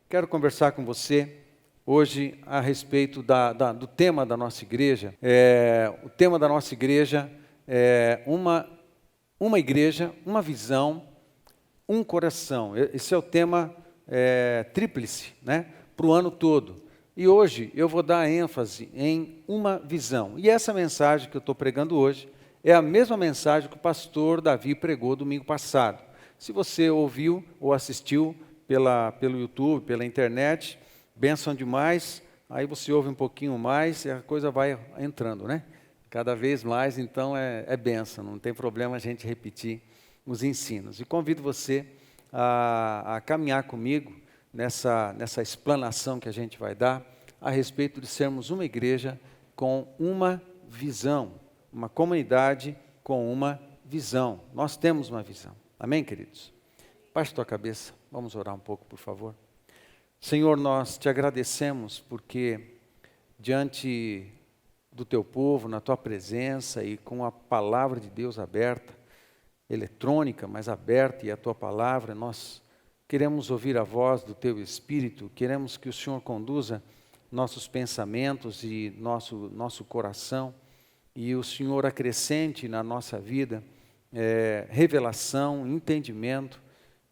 Quero conversar com você hoje a respeito do tema da nossa igreja. O tema da nossa igreja é uma igreja, uma visão, um coração. Esse é o tema tríplice, né, para o ano todo. E hoje eu vou dar ênfase em uma visão. E essa mensagem que eu estou pregando hoje é a mesma mensagem que o pastor Davi pregou domingo passado. Se você ouviu ou assistiu pelo YouTube, pela internet, bênção demais, aí você ouve um pouquinho mais e a coisa vai entrando, né? Cada vez mais, então é bênção, não tem problema a gente repetir os ensinos. E convido você a caminhar comigo nessa explanação que a gente vai dar a respeito de sermos uma igreja com uma visão, uma comunidade com uma visão. Nós temos uma visão. Amém, queridos? Baixe tua cabeça, vamos orar um pouco, por favor. Senhor, nós te agradecemos porque diante do teu povo, na tua presença e com a palavra de Deus aberta, eletrônica, mas aberta, e a tua palavra, nós queremos ouvir a voz do teu Espírito, queremos que o Senhor conduza nossos pensamentos e nosso coração, e o Senhor acrescente na nossa vida revelação, entendimento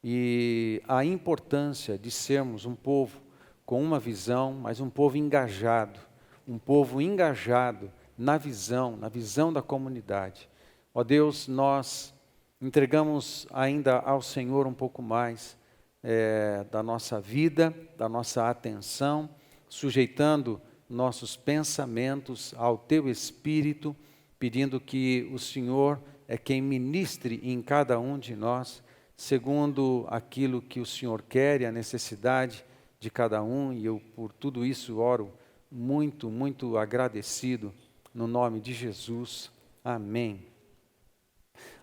e a importância de sermos um povo com uma visão, mas um povo engajado na visão da comunidade. Ó Deus, nós entregamos ainda ao Senhor um pouco mais da nossa vida, da nossa atenção, sujeitando nossos pensamentos ao Teu Espírito, pedindo que o Senhor é quem ministre em cada um de nós, segundo aquilo que o Senhor quer e a necessidade de cada um, e eu por tudo isso oro muito, muito agradecido, no nome de Jesus. Amém.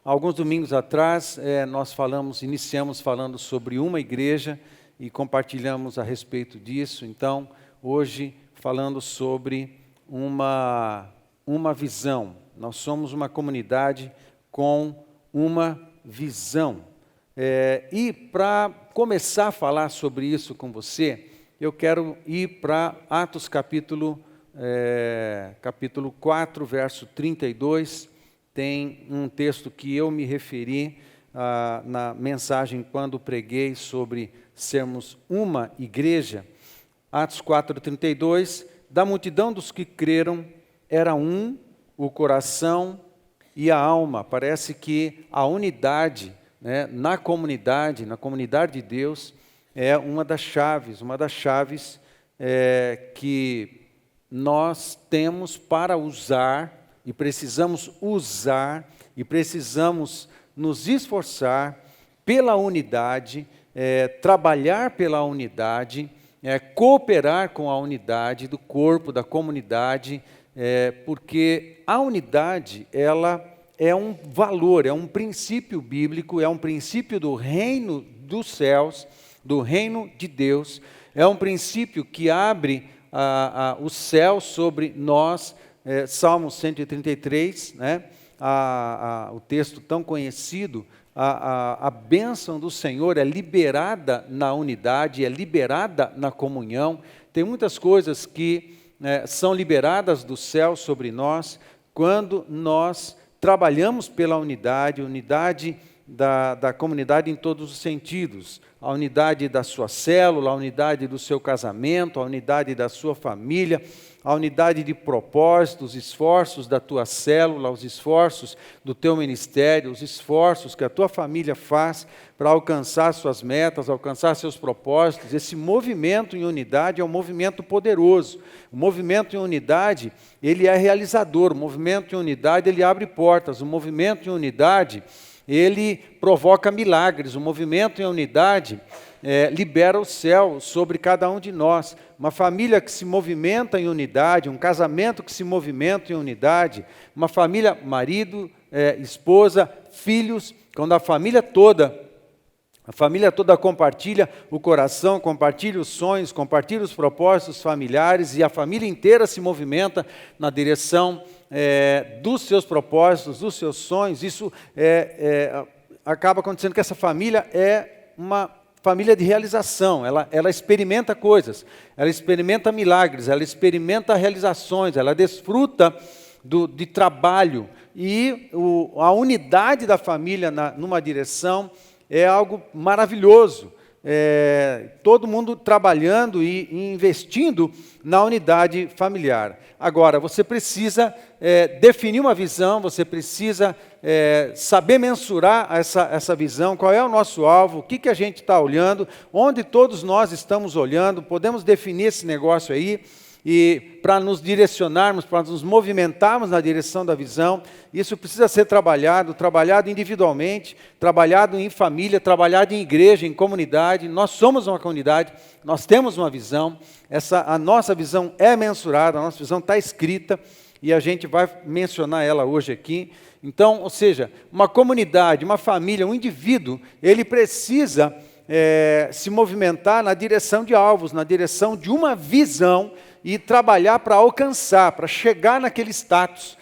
Alguns domingos atrás, nós iniciamos falando sobre uma igreja e compartilhamos a respeito disso. Então, hoje, falando sobre uma visão. Nós somos uma comunidade com uma visão. E para começar a falar sobre isso com você, eu quero ir para Atos capítulo 4, verso 32. Tem um texto que eu me referi na mensagem quando preguei sobre sermos uma igreja. Atos 4, 32. Da multidão dos que creram, era um o coração e a alma. Parece que a unidade, né, na comunidade de Deus, é uma das chaves que nós temos para usar e precisamos nos esforçar pela unidade, trabalhar pela unidade, cooperar com a unidade do corpo, da comunidade, porque a unidade, ela é um valor, é um princípio bíblico, é um princípio do reino dos céus, do reino de Deus, é um princípio que abre o céu sobre nós. Salmo 133, né? O texto tão conhecido, a bênção do Senhor é liberada na unidade, é liberada na comunhão. Tem muitas coisas que são liberadas do céu sobre nós quando nós trabalhamos pela unidade da comunidade em todos os sentidos. A unidade da sua célula, a unidade do seu casamento, a unidade da sua família, a unidade de propósito, os esforços da tua célula, os esforços do teu ministério, os esforços que a tua família faz para alcançar suas metas, alcançar seus propósitos. Esse movimento em unidade é um movimento poderoso. O movimento em unidade, ele é realizador. O movimento em unidade, ele abre portas. O movimento em unidade, ele provoca milagres. O movimento em unidade libera o céu sobre cada um de nós. Uma família que se movimenta em unidade, um casamento que se movimenta em unidade, uma família, marido, esposa, filhos, quando a família toda compartilha o coração, compartilha os sonhos, compartilha os propósitos familiares, e a família inteira se movimenta na direção dos seus propósitos, dos seus sonhos. Isso acaba acontecendo que essa família é uma família de realização, ela experimenta coisas, ela experimenta milagres, ela experimenta realizações, ela desfruta de trabalho. E a unidade da família numa direção é algo maravilhoso. Todo mundo trabalhando e investindo na unidade familiar. Agora, você precisa definir uma visão, você precisa saber mensurar essa visão, qual é o nosso alvo, o que a gente está olhando, onde todos nós estamos olhando, podemos definir esse negócio aí, e para nos direcionarmos, para nos movimentarmos na direção da visão, isso precisa ser trabalhado individualmente, trabalhado em família, trabalhado em igreja, em comunidade. Nós somos uma comunidade, nós temos uma visão, a nossa visão é mensurada, a nossa visão está escrita, e a gente vai mencionar ela hoje aqui. Então, ou seja, uma comunidade, uma família, um indivíduo, ele precisa se movimentar na direção de alvos, na direção de uma visão, e trabalhar para alcançar, para chegar naquele status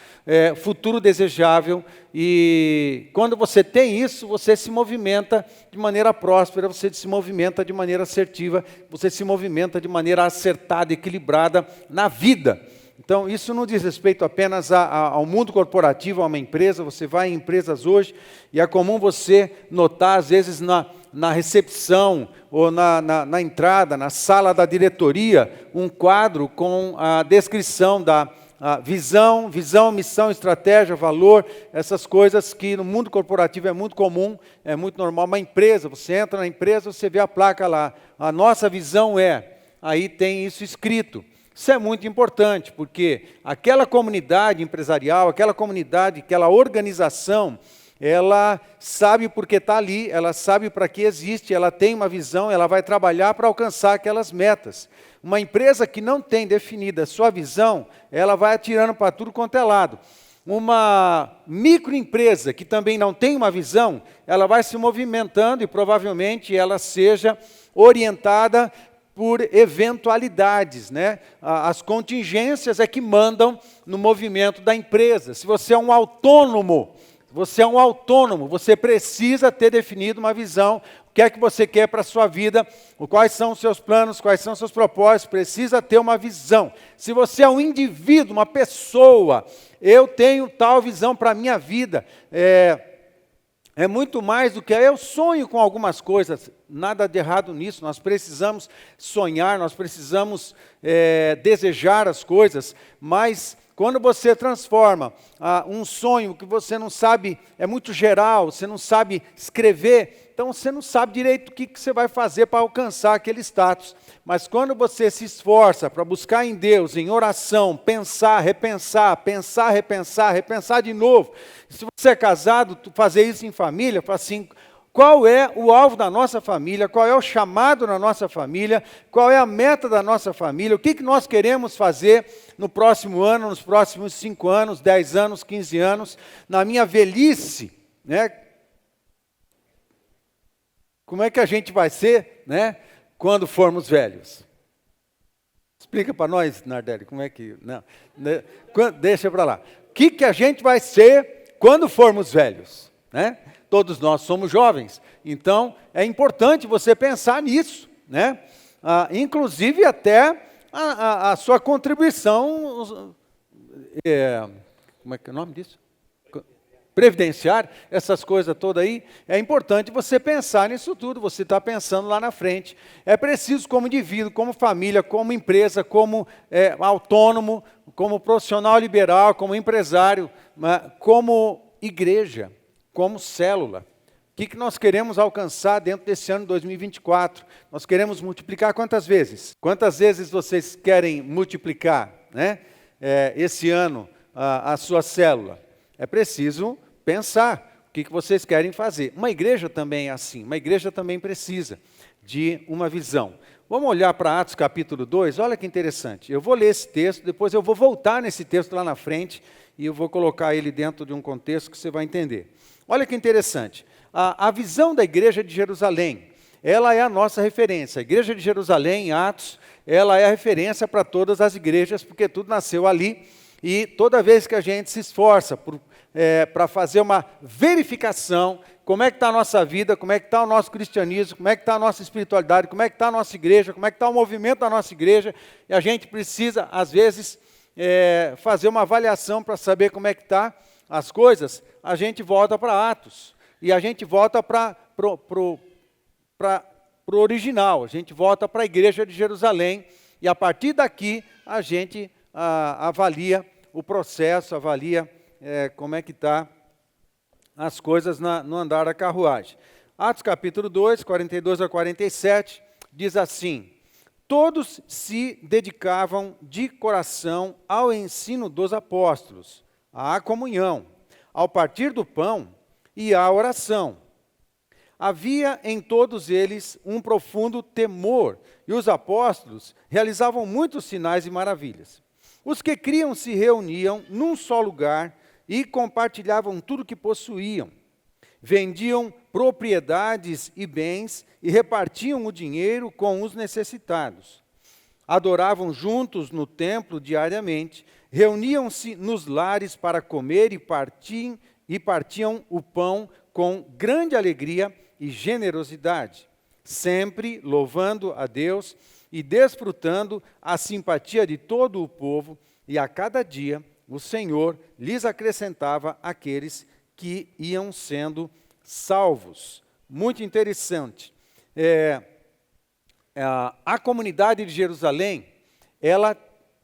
futuro desejável. E quando você tem isso, você se movimenta de maneira próspera, você se movimenta de maneira assertiva, você se movimenta de maneira acertada, equilibrada na vida. Então, isso não diz respeito apenas ao mundo corporativo, a uma empresa. Você vai em empresas hoje e é comum você notar, às vezes, na recepção ou na entrada, na sala da diretoria, um quadro com a descrição da visão, missão, estratégia, valor, essas coisas que no mundo corporativo é muito comum, é muito normal. Uma empresa, você entra na empresa, você vê a placa lá, a nossa visão aí tem isso escrito. Isso é muito importante, porque aquela comunidade empresarial, aquela comunidade, aquela organização, ela sabe por que está ali, ela sabe para que existe, ela tem uma visão, ela vai trabalhar para alcançar aquelas metas. Uma empresa que não tem definida a sua visão, ela vai atirando para tudo quanto é lado. Uma microempresa que também não tem uma visão, ela vai se movimentando e provavelmente ela seja orientada por eventualidades, né? As contingências é que mandam no movimento da empresa. Se você é um autônomo, você precisa ter definido uma visão, o que é que você quer para a sua vida, quais são os seus planos, quais são os seus propósitos, precisa ter uma visão. Se você é um indivíduo, uma pessoa, eu tenho tal visão para a minha vida, é muito mais do que eu sonho com algumas coisas, nada de errado nisso, nós precisamos sonhar, nós precisamos desejar as coisas, mas quando você transforma um sonho que você não sabe, é muito geral, você não sabe escrever, então você não sabe direito o que você vai fazer para alcançar aquele status. Mas quando você se esforça para buscar em Deus, em oração, pensar, repensar de novo. Se você é casado, fazer isso em família, fala assim, qual é o alvo da nossa família, qual é o chamado na nossa família, qual é a meta da nossa família, o que nós queremos fazer no próximo ano, nos próximos 5 anos, 10 anos, 15 anos, na minha velhice, né? Como é que a gente vai ser, né, quando formos velhos? Explica para nós, Nardelli, como é que... Não, deixa para lá. O que a gente vai ser quando formos velhos, né? Todos nós somos jovens, então é importante você pensar nisso, né? Inclusive até a sua contribuição, como é que é o nome disso? Previdenciário, essas coisas todas aí, é importante você pensar nisso tudo, você está pensando lá na frente. É preciso como indivíduo, como família, como empresa, como autônomo, como profissional liberal, como empresário, como igreja, como célula. O que nós queremos alcançar dentro desse ano de 2024? Nós queremos multiplicar quantas vezes? Quantas vezes vocês querem multiplicar, né, esse ano a sua célula? É preciso pensar o que vocês querem fazer. Uma igreja também é assim, uma igreja também precisa de uma visão. Vamos olhar para Atos capítulo 2, olha que interessante. Eu vou ler esse texto, depois eu vou voltar nesse texto lá na frente e eu vou colocar ele dentro de um contexto que você vai entender. Olha que interessante. A visão da igreja de Jerusalém, ela é a nossa referência. A igreja de Jerusalém, em Atos, ela é a referência para todas as igrejas, porque tudo nasceu ali. E toda vez que a gente se esforça para fazer uma verificação, como é que está a nossa vida, como é que está o nosso cristianismo, como é que está a nossa espiritualidade, como é que está a nossa igreja, como é que está o movimento da nossa igreja, e a gente precisa, às vezes, fazer uma avaliação para saber como é que está as coisas. A gente volta para Atos, e a gente volta para o original, a gente volta para a igreja de Jerusalém, e a partir daqui a gente avalia o processo, avalia como é que está as coisas no andar da carruagem. Atos capítulo 2, 42 a 47, diz assim: todos se dedicavam de coração ao ensino dos apóstolos, à comunhão, ao partir do pão e à oração. Havia em todos eles um profundo temor, e os apóstolos realizavam muitos sinais e maravilhas. Os que criam se reuniam num só lugar e compartilhavam tudo que possuíam. Vendiam propriedades e bens e repartiam o dinheiro com os necessitados. Adoravam juntos no templo diariamente, reuniam-se nos lares para comer e partiam o pão com grande alegria e generosidade, sempre louvando a Deus e desfrutando a simpatia de todo o povo, e a cada dia o Senhor lhes acrescentava aqueles que iam sendo salvos. Muito interessante. A comunidade de Jerusalém, ela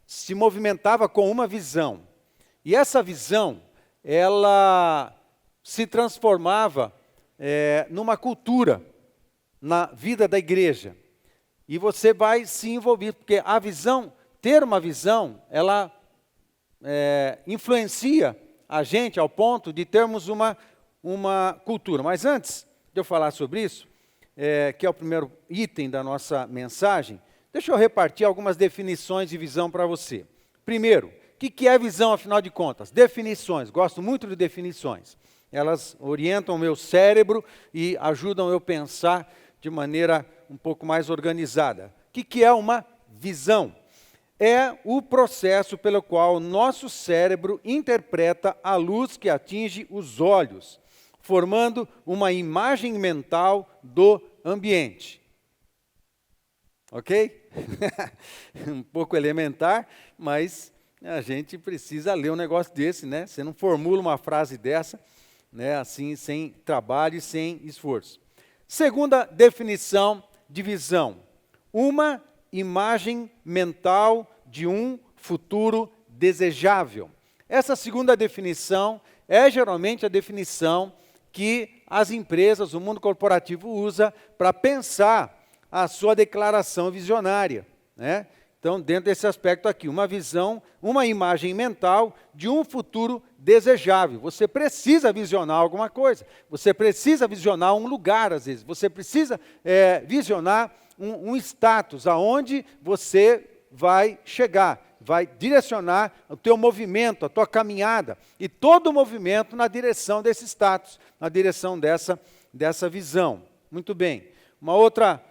se movimentava com uma visão. E essa visão, ela se transformava numa cultura na vida da igreja. E você vai se envolver, porque a visão, ter uma visão, ela influencia a gente ao ponto de termos uma cultura. Mas antes de eu falar sobre isso, que é o primeiro item da nossa mensagem, deixa eu repartir algumas definições de visão para você. Primeiro, o que é visão, afinal de contas? Definições, gosto muito de definições. Elas orientam o meu cérebro e ajudam eu a pensar de maneira um pouco mais organizada. O que é uma visão? É o processo pelo qual o nosso cérebro interpreta a luz que atinge os olhos, formando uma imagem mental do ambiente. Ok? Um pouco elementar, mas a gente precisa ler um negócio desse, né? Você não formula uma frase dessa, né? Assim, sem trabalho e sem esforço. Segunda definição de visão: uma imagem mental de um futuro desejável. Essa segunda definição é geralmente a definição que as empresas, o mundo corporativo usa para pensar a sua declaração visionária, né? Então, dentro desse aspecto aqui, uma visão, uma imagem mental de um futuro desejável. Você precisa visionar alguma coisa, você precisa visionar um lugar, às vezes, você precisa visionar um status, aonde você vai chegar, vai direcionar o teu movimento, a tua caminhada, e todo o movimento na direção desse status, na direção dessa visão. Muito bem. Uma outra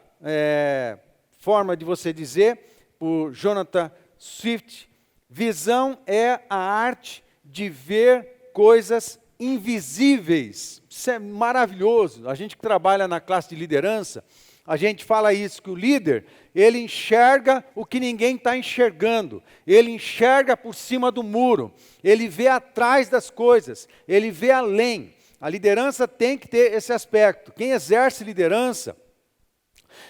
forma de você dizer, por Jonathan Swift: visão é a arte de ver coisas invisíveis. Isso é maravilhoso. A gente que trabalha na classe de liderança, a gente fala isso, que o líder, ele enxerga o que ninguém está enxergando, ele enxerga por cima do muro, ele vê atrás das coisas, ele vê além. A liderança tem que ter esse aspecto. Quem exerce liderança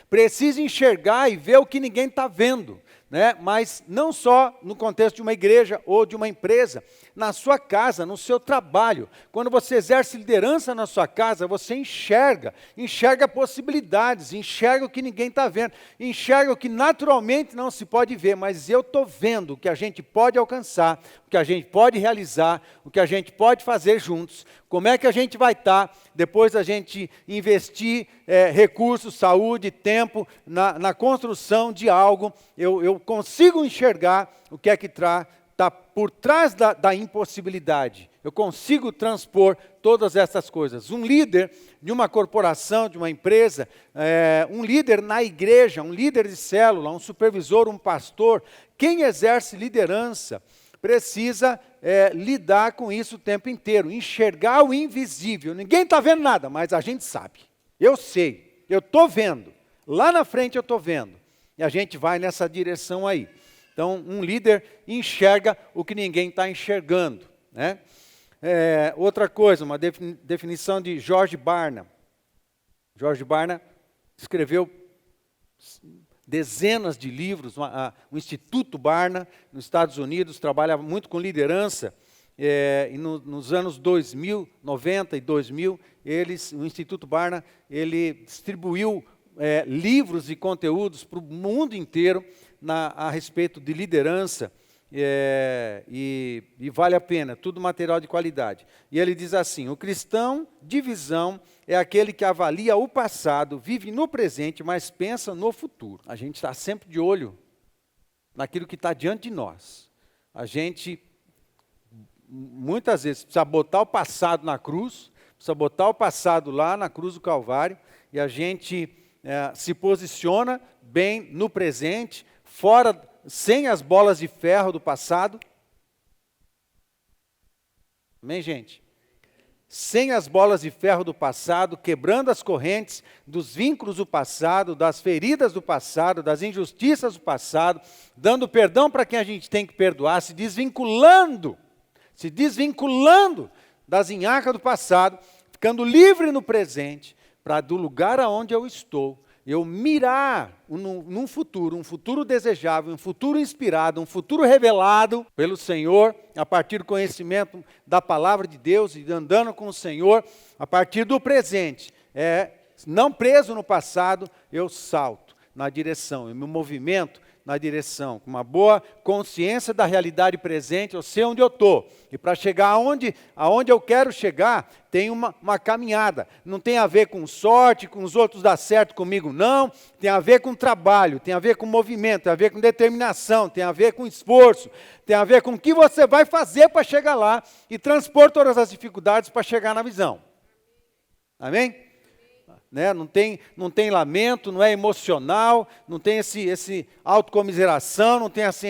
precisa enxergar e ver o que ninguém está vendo, né? Mas não só no contexto de uma igreja ou de uma empresa, na sua casa, no seu trabalho. Quando você exerce liderança na sua casa, você enxerga possibilidades, enxerga o que ninguém está vendo, enxerga o que naturalmente não se pode ver, mas eu estou vendo o que a gente pode alcançar, o que a gente pode realizar, o que a gente pode fazer juntos. Como é que a gente vai estar, depois da gente investir recursos, saúde, tempo, na construção de algo, eu consigo enxergar o que é que está por trás da impossibilidade. Eu consigo transpor todas essas coisas. Um líder de uma corporação, de uma empresa, um líder na igreja, um líder de célula, um supervisor, um pastor, quem exerce liderança, precisa lidar com isso o tempo inteiro, enxergar o invisível. Ninguém está vendo nada, mas a gente sabe. Eu sei, eu estou vendo. Lá na frente eu estou vendo. E a gente vai nessa direção aí. Então, um líder enxerga o que ninguém está enxergando, né? Outra coisa, uma definição de George Barna. George Barna escreveu dezenas de livros, o Instituto Barna, nos Estados Unidos, trabalha muito com liderança, e nos anos 2000, 90 e 2000, o Instituto Barna, ele distribuiu livros e conteúdos para o mundo inteiro a respeito de liderança, e vale a pena, tudo material de qualidade. E ele diz assim: o cristão de visão é aquele que avalia o passado, vive no presente, mas pensa no futuro. A gente está sempre de olho naquilo que está diante de nós. A gente, muitas vezes, precisa botar o passado na cruz, precisa botar o passado lá na cruz do Calvário, e a gente se posiciona bem no presente, fora, sem as bolas de ferro do passado. Amém, gente? Sem as bolas de ferro do passado, quebrando as correntes dos vínculos do passado, das feridas do passado, das injustiças do passado, dando perdão para quem a gente tem que perdoar, se desvinculando das inhacas do passado, ficando livre no presente, para do lugar aonde eu estou, eu mirar num futuro, um futuro desejável, um futuro inspirado, um futuro revelado pelo Senhor, a partir do conhecimento da palavra de Deus e andando com o Senhor, a partir do presente. Não preso no passado, eu salto na direção, eu me movimento na direção, com uma boa consciência da realidade presente, eu sei onde eu estou. E para chegar aonde eu quero chegar, tem uma caminhada. Não tem a ver com sorte, com os outros dar certo comigo, não. Tem a ver com trabalho, tem a ver com movimento, tem a ver com determinação, tem a ver com esforço, tem a ver com o que você vai fazer para chegar lá e transpor todas as dificuldades para chegar na visão. Amém? Né? Não tem lamento, não é emocional, não tem esse autocomiseração, não tem assim,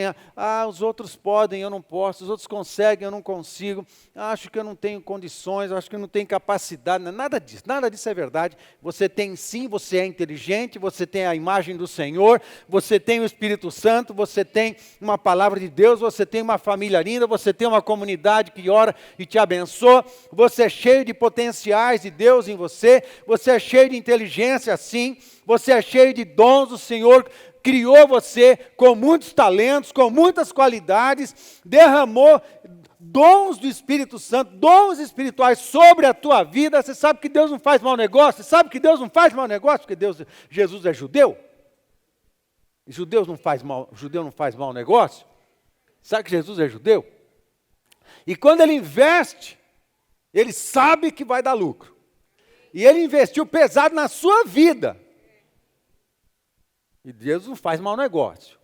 os outros podem, eu não posso, os outros conseguem, eu não consigo, acho que eu não tenho condições, acho que eu não tenho capacidade, nada disso é verdade. Você tem sim, você é inteligente, você tem a imagem do Senhor, você tem o Espírito Santo, você tem uma palavra de Deus, você tem uma família linda, você tem uma comunidade que ora e te abençoa, você é cheio de potenciais de Deus em você, você é cheio de inteligência, sim, você é cheio de dons, o Senhor criou você com muitos talentos, com muitas qualidades, derramou dons do Espírito Santo, dons espirituais sobre a tua vida. Você sabe que Deus não faz mau negócio? Você sabe que Deus não faz mau negócio porque Jesus é judeu? Judeu não faz mau negócio? Sabe que Jesus é judeu? E quando ele investe, ele sabe que vai dar lucro. E ele investiu pesado na sua vida. E Deus não faz mau negócio.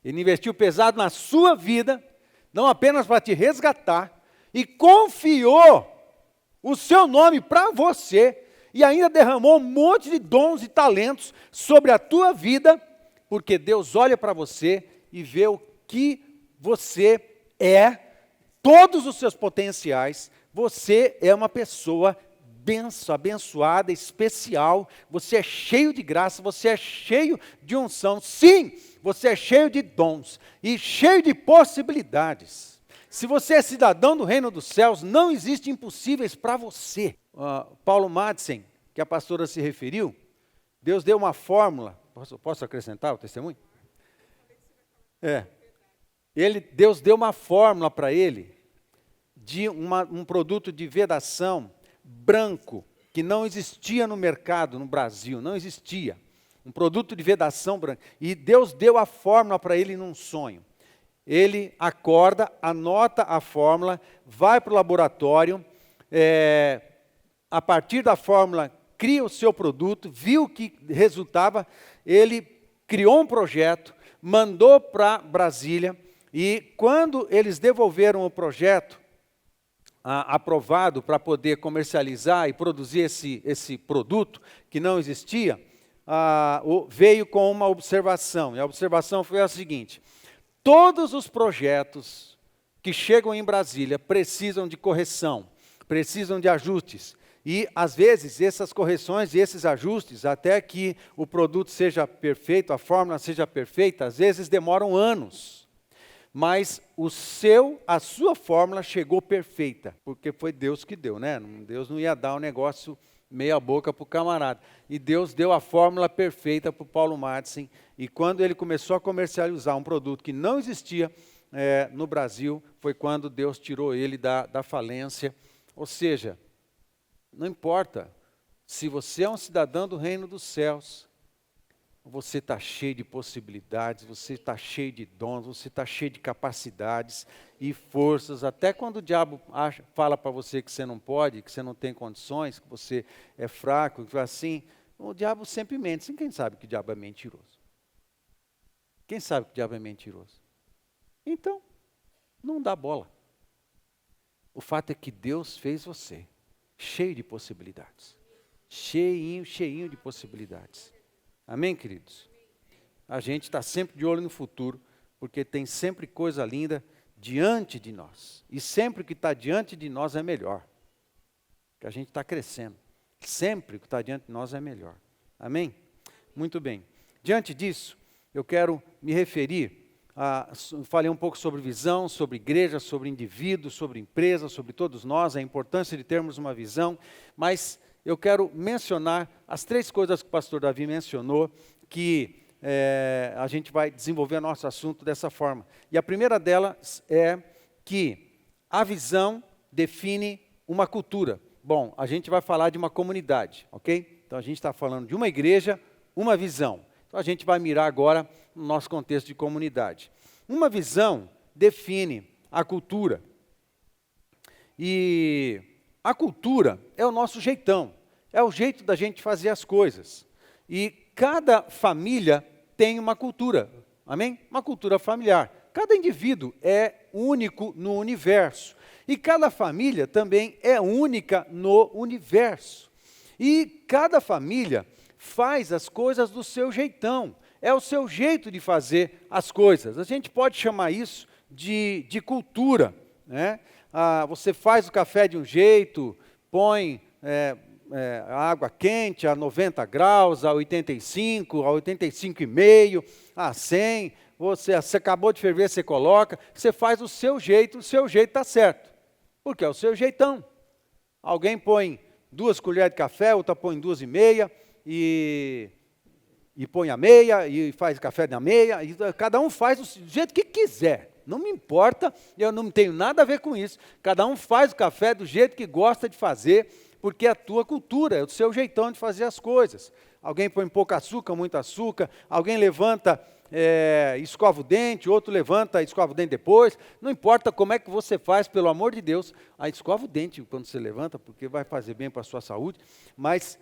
Ele investiu pesado na sua vida, não apenas para te resgatar, e confiou o seu nome para você, e ainda derramou um monte de dons e talentos sobre a tua vida, porque Deus olha para você e vê o que você é, todos os seus potenciais. Você é uma pessoa abençoada, especial, você é cheio de graça, você é cheio de unção, sim, você é cheio de dons e cheio de possibilidades. Se você é cidadão do reino dos céus, não existem impossíveis para você. Paulo Madsen, que a pastora se referiu, Deus deu uma fórmula, posso acrescentar o testemunho? Deus deu uma fórmula para ele, de um produto de vedação branco, que não existia no mercado no Brasil, não existia. Um produto de vedação branca. E Deus deu a fórmula para ele num sonho. Ele acorda, anota a fórmula, vai para o laboratório, a partir da fórmula, cria o seu produto, viu que resultava, ele criou um projeto, mandou para Brasília, e quando eles devolveram o projeto, aprovado para poder comercializar e produzir esse produto que não existia, veio com uma observação. E a observação foi a seguinte: todos os projetos que chegam em Brasília precisam de correção, precisam de ajustes. E, às vezes, essas correções e esses ajustes, até que o produto seja perfeito, a fórmula seja perfeita, às vezes demoram anos. Mas a sua fórmula chegou perfeita, porque foi Deus que deu, né? Deus não ia dar um negócio meia boca para o camarada. E Deus deu a fórmula perfeita para o Paulo Madsen. E quando ele começou a comercializar um produto que não existia no Brasil, foi quando Deus tirou ele da falência. Ou seja, não importa se você é um cidadão do reino dos céus, você está cheio de possibilidades, você está cheio de dons, você está cheio de capacidades e forças. Até quando o diabo fala para você que você não pode, que você não tem condições, que você é fraco, que assim, o diabo sempre mente. Quem sabe que o diabo é mentiroso? Quem sabe que o diabo é mentiroso? Então, não dá bola. O fato é que Deus fez você cheio de possibilidades. Cheinho de possibilidades. Amém, queridos? A gente está sempre de olho no futuro, porque tem sempre coisa linda diante de nós. E sempre o que está diante de nós é melhor. Porque a gente está crescendo. Sempre o que está diante de nós é melhor. Amém? Muito bem. Diante disso, eu quero me referir falei um pouco sobre visão, sobre igreja, sobre indivíduos, sobre empresa, sobre todos nós, a importância de termos uma visão, mas eu quero mencionar as 3 coisas que o pastor Davi mencionou, que a gente vai desenvolver nosso assunto dessa forma. E a primeira delas é que a visão define uma cultura. Bom, a gente vai falar de uma comunidade, ok? Então a gente está falando de uma igreja, uma visão. Então a gente vai mirar agora no nosso contexto de comunidade. Uma visão define a cultura. E a cultura é o nosso jeitão, é o jeito da gente fazer as coisas. E cada família tem uma cultura, amém? Uma cultura familiar. Cada indivíduo é único no universo. E cada família também é única no universo. E cada família faz as coisas do seu jeitão. É o seu jeito de fazer as coisas. A gente pode chamar isso de cultura, né? Você faz o café de um jeito, põe a água quente a 90 graus, a 85, a 85,5, a 100. Você acabou de ferver, você coloca. Você faz o seu jeito está certo. Porque é o seu jeitão. Alguém põe 2 colheres de café, outra põe 2,5 e põe a meia, e faz café na meia, e cada um faz do jeito que quiser. Não me importa, eu não tenho nada a ver com isso. Cada um faz o café do jeito que gosta de fazer, porque é a tua cultura, é o seu jeitão de fazer as coisas. Alguém põe pouco açúcar, muito açúcar, alguém levanta, escova o dente, outro levanta, escova o dente depois. Não importa como é que você faz, pelo amor de Deus, escova o dente quando você levanta, porque vai fazer bem para a sua saúde, mas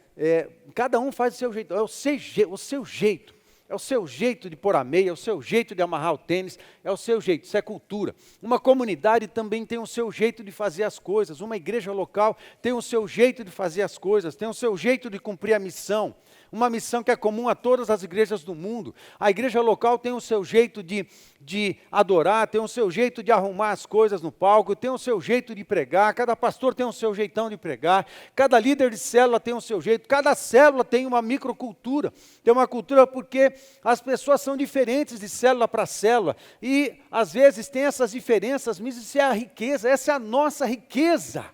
cada um faz o seu jeito, é o seu jeito. É o seu jeito de pôr a meia, é o seu jeito de amarrar o tênis, é o seu jeito, isso é cultura. Uma comunidade também tem o seu jeito de fazer as coisas, uma igreja local tem o seu jeito de fazer as coisas, tem o seu jeito de cumprir a missão. Uma missão que é comum a todas as igrejas do mundo. A igreja local tem o seu jeito de adorar, tem o seu jeito de arrumar as coisas no palco, tem o seu jeito de pregar, cada pastor tem o seu jeitão de pregar, cada líder de célula tem o seu jeito, cada célula tem uma microcultura. Tem uma cultura porque as pessoas são diferentes de célula para célula, e às vezes tem essas diferenças, mas isso é a riqueza, essa é a nossa riqueza.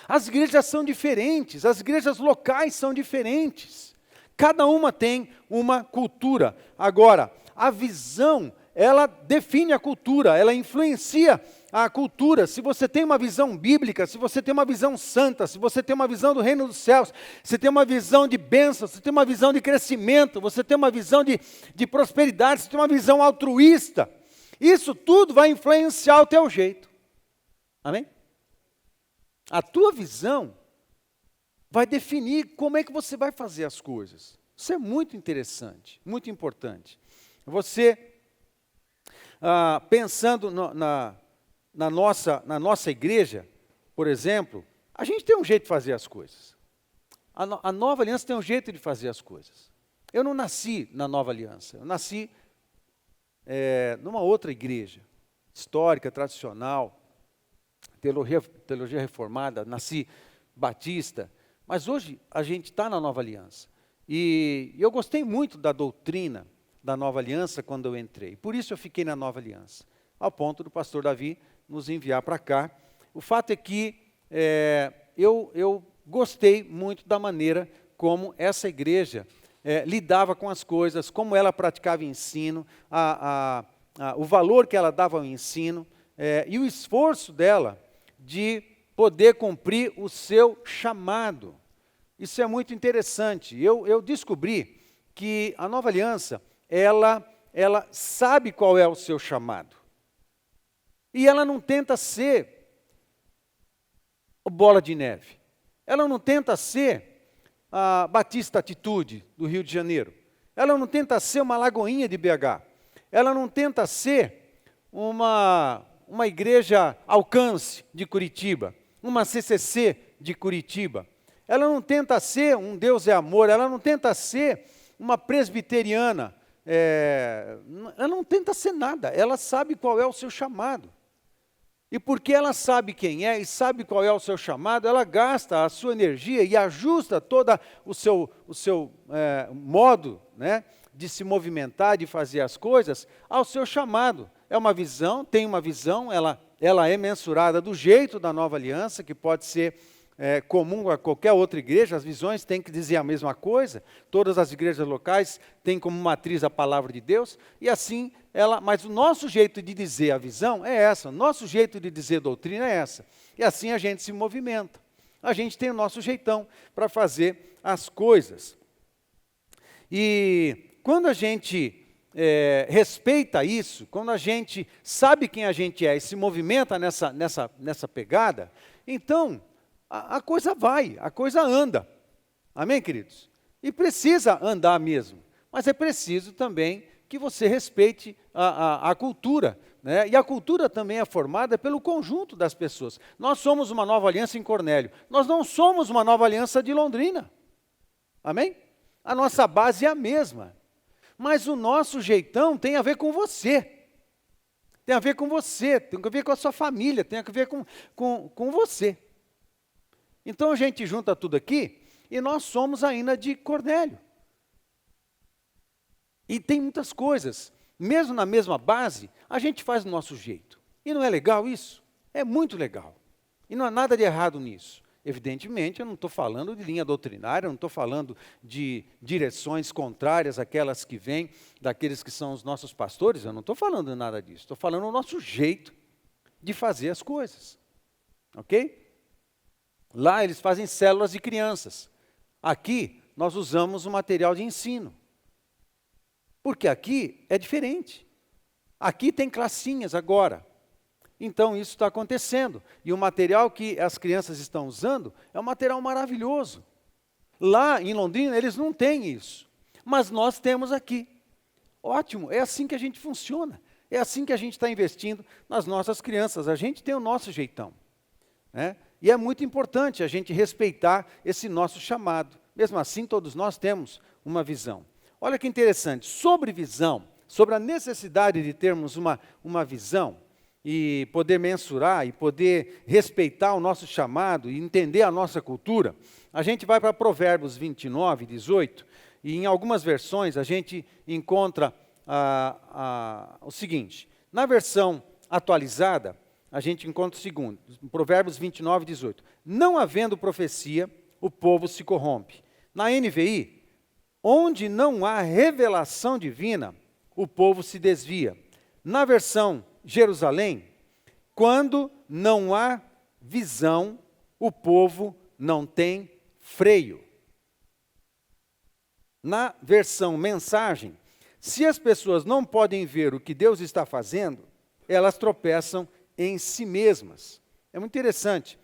As igrejas são diferentes, as igrejas locais são diferentes. Cada uma tem uma cultura. Agora, a visão, ela define a cultura, ela influencia a cultura. Se você tem uma visão bíblica, se você tem uma visão santa, se você tem uma visão do reino dos céus, se tem uma visão de bênção, se tem uma visão de crescimento, você tem uma visão de prosperidade, se tem uma visão altruísta, isso tudo vai influenciar o teu jeito. Amém? A tua visão vai definir como é que você vai fazer as coisas. Isso é muito interessante, muito importante. Você, pensando na nossa igreja, por exemplo, a gente tem um jeito de fazer as coisas. A Nova Aliança tem um jeito de fazer as coisas. Eu não nasci na Nova Aliança, eu nasci numa outra igreja. histórica, tradicional, teologia reformada, nasci batista, mas hoje a gente está na Nova Aliança. E eu gostei muito da doutrina da Nova Aliança quando eu entrei. Por isso eu fiquei na Nova Aliança, ao ponto do pastor Davi nos enviar para cá. O fato é que eu gostei muito da maneira como essa igreja lidava com as coisas, como ela praticava ensino, o valor que ela dava ao ensino, e o esforço dela de poder cumprir o seu chamado. Isso é muito interessante. Eu descobri que a Nova Aliança, ela sabe qual é o seu chamado. E ela não tenta ser bola de neve. Ela não tenta ser a Batista Atitude, do Rio de Janeiro. Ela não tenta ser uma Lagoinha de BH. Ela não tenta ser uma igreja Alcance de Curitiba, uma CCC de Curitiba. Ela não tenta ser um Deus é amor, ela não tenta ser uma presbiteriana, ela não tenta ser nada, ela sabe qual é o seu chamado. E porque ela sabe quem é e sabe qual é o seu chamado, ela gasta a sua energia e ajusta todo o seu modo, né, de se movimentar, de fazer as coisas, ao seu chamado. É uma visão, tem uma visão, ela é mensurada do jeito da Nova Aliança, que pode ser comum a qualquer outra igreja. As visões têm que dizer a mesma coisa, todas as igrejas locais têm como matriz a palavra de Deus, e assim mas o nosso jeito de dizer a visão é essa, o nosso jeito de dizer doutrina é essa, e assim a gente se movimenta. A gente tem o nosso jeitão para fazer as coisas. E quando a gente respeita isso, quando a gente sabe quem a gente é e se movimenta nessa pegada, então a coisa vai, a coisa anda. Amém, queridos? E precisa andar mesmo, mas é preciso também que você respeite a cultura, né? E a cultura também é formada pelo conjunto das pessoas. Nós somos uma Nova Aliança em Cornélio, nós não somos uma Nova Aliança de Londrina. Amém? A nossa base é a mesma, mas o nosso jeitão tem a ver com você. Tem a ver com você, tem a ver com a sua família, tem a ver com você. Então a gente junta tudo aqui e nós somos ainda de Cornélio. E tem muitas coisas, mesmo na mesma base, a gente faz do nosso jeito. E não é legal isso? É muito legal. E não há nada de errado nisso. Evidentemente, eu não estou falando de linha doutrinária, eu não estou falando de direções contrárias àquelas que vêm daqueles que são os nossos pastores, eu não estou falando nada disso. Estou falando do nosso jeito de fazer as coisas. Ok? Lá eles fazem células de crianças. Aqui nós usamos o material de ensino. Porque aqui é diferente. Aqui tem classinhas agora. Então isso está acontecendo. E o material que as crianças estão usando é um material maravilhoso. Lá em Londrina eles não têm isso. Mas nós temos aqui. Ótimo, é assim que a gente funciona. É assim que a gente está investindo nas nossas crianças. A gente tem o nosso jeitão, né? E é muito importante a gente respeitar esse nosso chamado. Mesmo assim, todos nós temos uma visão. Olha que interessante, sobre visão, sobre a necessidade de termos uma visão e poder mensurar e poder respeitar o nosso chamado e entender a nossa cultura, a gente vai para Provérbios 29, 18, e em algumas versões a gente encontra o seguinte. Na versão atualizada, a gente encontra o segundo, Provérbios 29, 18. Não havendo profecia, o povo se corrompe. Na NVI, onde não há revelação divina, o povo se desvia. Na versão Jerusalém, quando não há visão, o povo não tem freio. Na versão Mensagem, se as pessoas não podem ver o que Deus está fazendo, elas tropeçam em si mesmas. É muito interessante.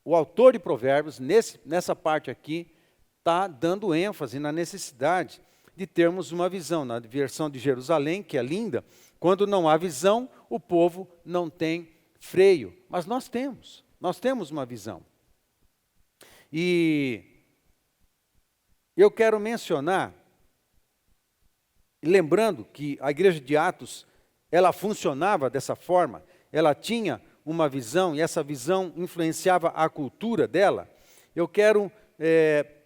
O autor de Provérbios, nessa parte aqui, está dando ênfase na necessidade de termos uma visão. Na versão de Jerusalém, que é linda, quando não há visão, o povo não tem freio. Mas nós temos uma visão. E eu quero mencionar, lembrando que a igreja de Atos, ela funcionava dessa forma, ela tinha uma visão, e essa visão influenciava a cultura dela, eu quero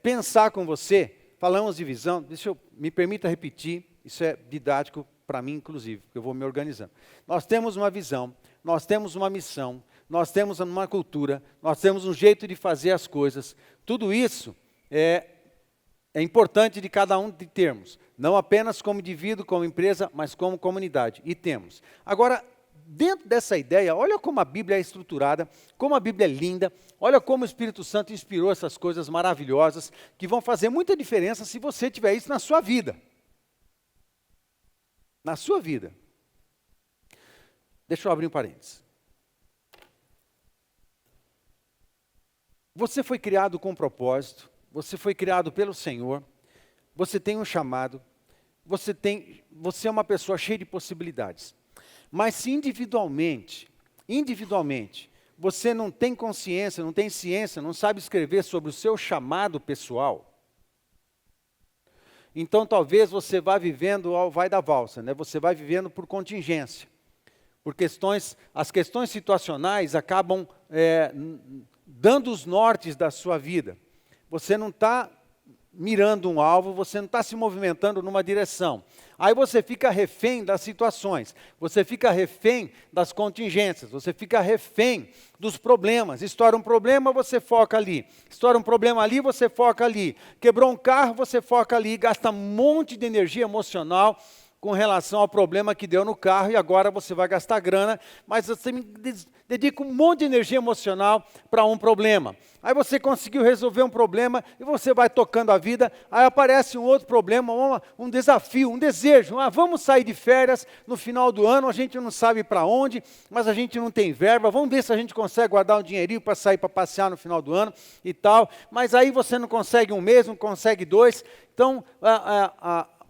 pensar com você, falamos de visão, me permita repetir, isso é didático para mim, inclusive, porque eu vou me organizando. Nós temos uma visão, nós temos uma missão, nós temos uma cultura, nós temos um jeito de fazer as coisas. Tudo isso é importante de cada um de termos, não apenas como indivíduo, como empresa, mas como comunidade, e temos. Agora, dentro dessa ideia, olha como a Bíblia é estruturada, como a Bíblia é linda, olha como o Espírito Santo inspirou essas coisas maravilhosas, que vão fazer muita diferença se você tiver isso na sua vida. Na sua vida. Deixa eu abrir um parênteses. Você foi criado com um propósito, você foi criado pelo Senhor, você tem um chamado, você é uma pessoa cheia de possibilidades. Mas se individualmente, você não tem consciência, não tem ciência, não sabe escrever sobre o seu chamado pessoal, então talvez você vá vivendo ao vai da valsa, né? Você vai vivendo por contingência. As questões situacionais acabam dando os nortes da sua vida. Você não está mirando um alvo, você não está se movimentando numa direção. Aí você fica refém das situações, você fica refém das contingências, você fica refém dos problemas. Estoura um problema, você foca ali. Estoura um problema ali, você foca ali. Quebrou um carro, você foca ali. Gasta um monte de energia emocional com relação ao problema que deu no carro, e agora você vai gastar grana, mas você dedica um monte de energia emocional para um problema. Aí você conseguiu resolver um problema, e você vai tocando a vida, aí aparece um outro problema, um desafio, um desejo. Vamos sair de férias no final do ano, a gente não sabe para onde, mas a gente não tem verba, vamos ver se a gente consegue guardar um dinheirinho para sair para passear no final do ano e tal, mas aí você não consegue um mês, não consegue 2. Então,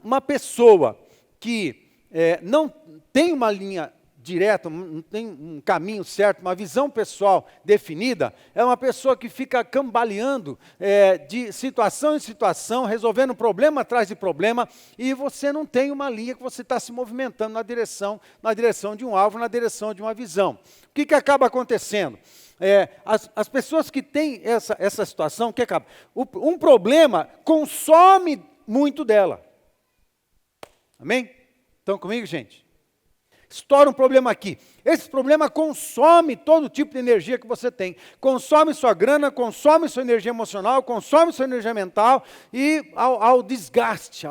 uma pessoa que não tem uma linha direta, não tem um caminho certo, uma visão pessoal definida, é uma pessoa que fica cambaleando de situação em situação, resolvendo problema atrás de problema, e você não tem uma linha que você está se movimentando na direção de um alvo, na direção de uma visão. O que acaba acontecendo? As pessoas que têm essa situação, o que acaba? Um problema consome muito dela. Amém? Estão comigo, gente? Estoura um problema aqui. Esse problema consome todo tipo de energia que você tem. Consome sua grana, consome sua energia emocional, consome sua energia mental e ao desgaste,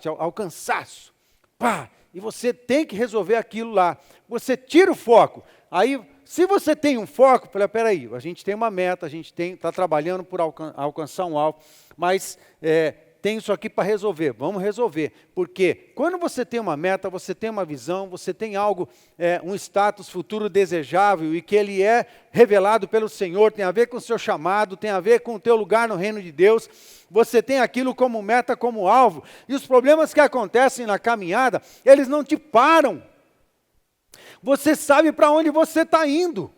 ao cansaço. Pá! E você tem que resolver aquilo lá. Você tira o foco. Aí, se você tem um foco, peraí, a gente tem uma meta, a gente está trabalhando por alcançar um alvo, mas tem isso aqui para resolver, vamos resolver. Porque quando você tem uma meta, você tem uma visão, você tem algo, um status futuro desejável e que ele é revelado pelo Senhor, tem a ver com o seu chamado, tem a ver com o teu lugar no reino de Deus, você tem aquilo como meta, como alvo, e os problemas que acontecem na caminhada, eles não te param. Você sabe para onde você está indo,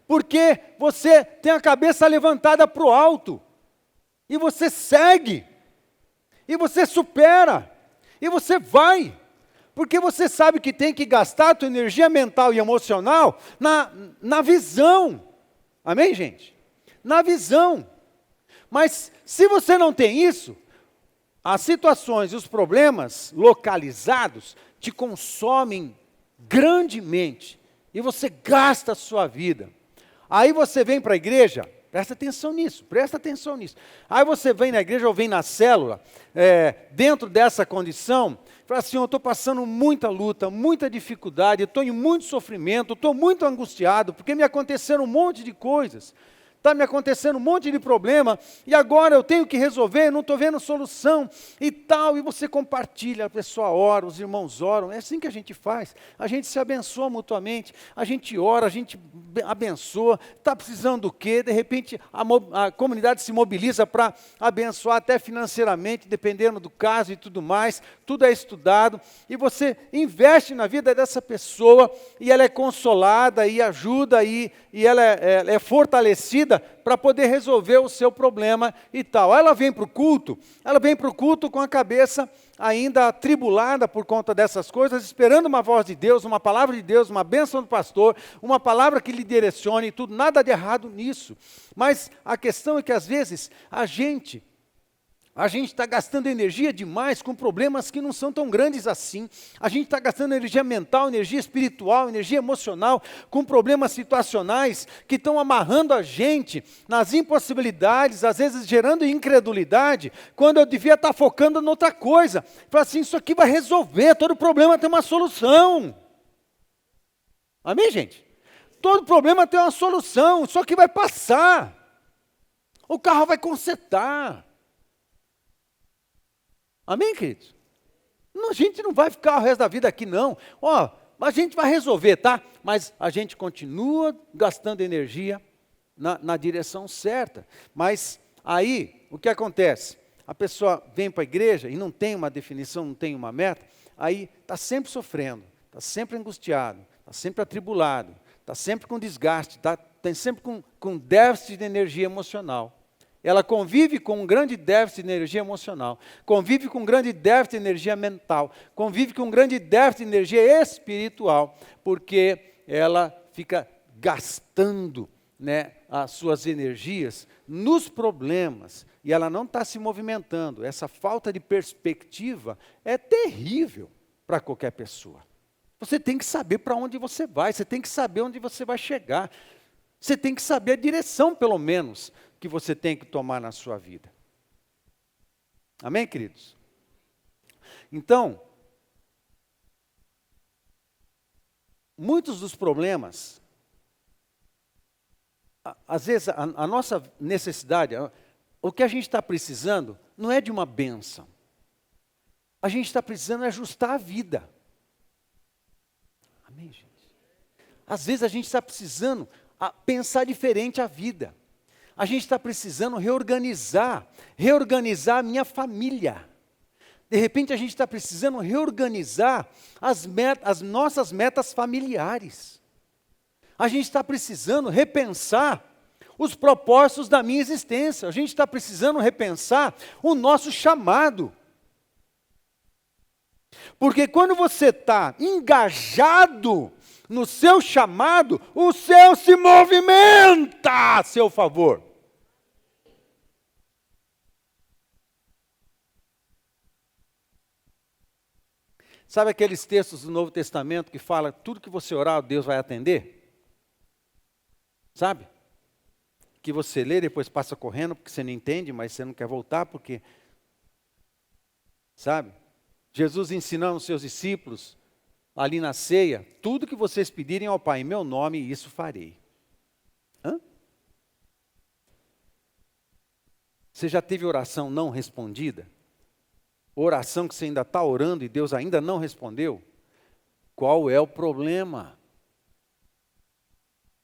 porque você tem a cabeça levantada para o alto, e você segue. E você supera, e você vai, porque você sabe que tem que gastar a tua energia mental e emocional na visão. Amém, gente? Na visão. Mas se você não tem isso, as situações e os problemas localizados te consomem grandemente, e você gasta a sua vida. Aí você vem para a igreja. Presta atenção nisso. Aí você vem na igreja ou vem na célula, dentro dessa condição, fala assim, eu estou passando muita luta, muita dificuldade, estou em muito sofrimento, estou muito angustiado, porque me aconteceram um monte de coisas. Está me acontecendo um monte de problema, e agora eu tenho que resolver, não estou vendo solução, e tal, e você compartilha, a pessoa ora, os irmãos oram, é assim que a gente faz, a gente se abençoa mutuamente, a gente ora, a gente abençoa, está precisando do quê? De repente a comunidade se mobiliza para abençoar até financeiramente, dependendo do caso e tudo mais, tudo é estudado, e você investe na vida dessa pessoa, e ela é consolada, e ajuda, e ela é fortalecida, vida para poder resolver o seu problema e tal. Ela vem para o culto com a cabeça ainda atribulada por conta dessas coisas, esperando uma voz de Deus, uma palavra de Deus, uma bênção do pastor, uma palavra que lhe direcione e tudo, nada de errado nisso. Mas a questão é que às vezes a gente está gastando energia demais com problemas que não são tão grandes assim. A gente está gastando energia mental, energia espiritual, energia emocional, com problemas situacionais que estão amarrando a gente nas impossibilidades, às vezes gerando incredulidade, quando eu devia estar focando em outra coisa. Fala assim, isso aqui vai resolver, todo problema tem uma solução. Amém, gente? Todo problema tem uma solução, isso aqui vai passar. O carro vai consertar. Amém, queridos? Não, a gente não vai ficar o resto da vida aqui, não. A gente vai resolver, tá? Mas a gente continua gastando energia na direção certa. Mas aí, o que acontece? A pessoa vem para a igreja e não tem uma definição, não tem uma meta, aí está sempre sofrendo, está sempre angustiado, está sempre atribulado, está sempre com desgaste, está sempre com déficit de energia emocional. Ela convive com um grande déficit de energia emocional, convive com um grande déficit de energia mental, convive com um grande déficit de energia espiritual, porque ela fica gastando, as suas energias nos problemas, e ela não está se movimentando. Essa falta de perspectiva é terrível para qualquer pessoa. Você tem que saber para onde você vai, você tem que saber onde você vai chegar, você tem que saber a direção, pelo menos, que você tem que tomar na sua vida. Amém, queridos? Então, muitos dos problemas, às vezes a nossa necessidade, o que a gente está precisando não é de uma bênção. A gente está precisando ajustar a vida. Amém, gente? Às vezes a gente está precisando pensar diferente a vida. A gente está precisando reorganizar a minha família. De repente a gente está precisando reorganizar as nossas metas familiares. A gente está precisando repensar os propósitos da minha existência. A gente está precisando repensar o nosso chamado. Porque quando você está engajado no seu chamado, o céu se movimenta a seu favor. Sabe aqueles textos do Novo Testamento que fala tudo que você orar, Deus vai atender? Sabe? Que você lê, depois passa correndo, porque você não entende, mas você não quer voltar, porque... Sabe? Jesus ensinando os seus discípulos, ali na ceia, tudo que vocês pedirem ao Pai em meu nome, isso farei. Você já teve oração não respondida? Oração que você ainda está orando e Deus ainda não respondeu? Qual é o problema?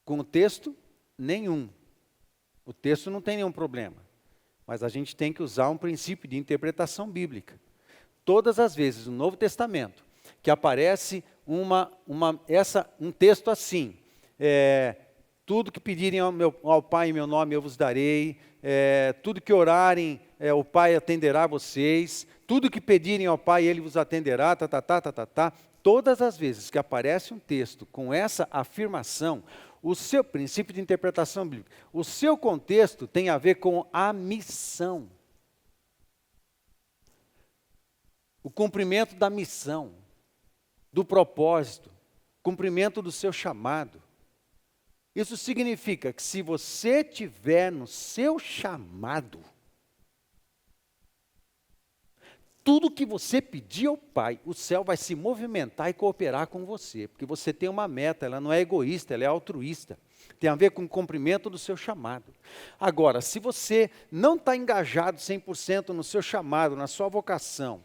Com o texto, nenhum. O texto não tem nenhum problema. Mas a gente tem que usar um princípio de interpretação bíblica. Todas as vezes no Novo Testamento que aparece um texto assim, tudo que pedirem ao Pai em meu nome eu vos darei, tudo que orarem o Pai atenderá a vocês, tudo que pedirem ao Pai ele vos atenderá, Todas as vezes que aparece um texto com essa afirmação, o seu princípio de interpretação bíblica, o seu contexto tem a ver com a missão. O cumprimento da missão, do propósito, cumprimento do seu chamado. Isso significa que se você tiver no seu chamado, tudo que você pedir ao Pai, o céu vai se movimentar e cooperar com você, porque você tem uma meta, ela não é egoísta, ela é altruísta. Tem a ver com o cumprimento do seu chamado. Agora, se você não está engajado 100% no seu chamado, na sua vocação,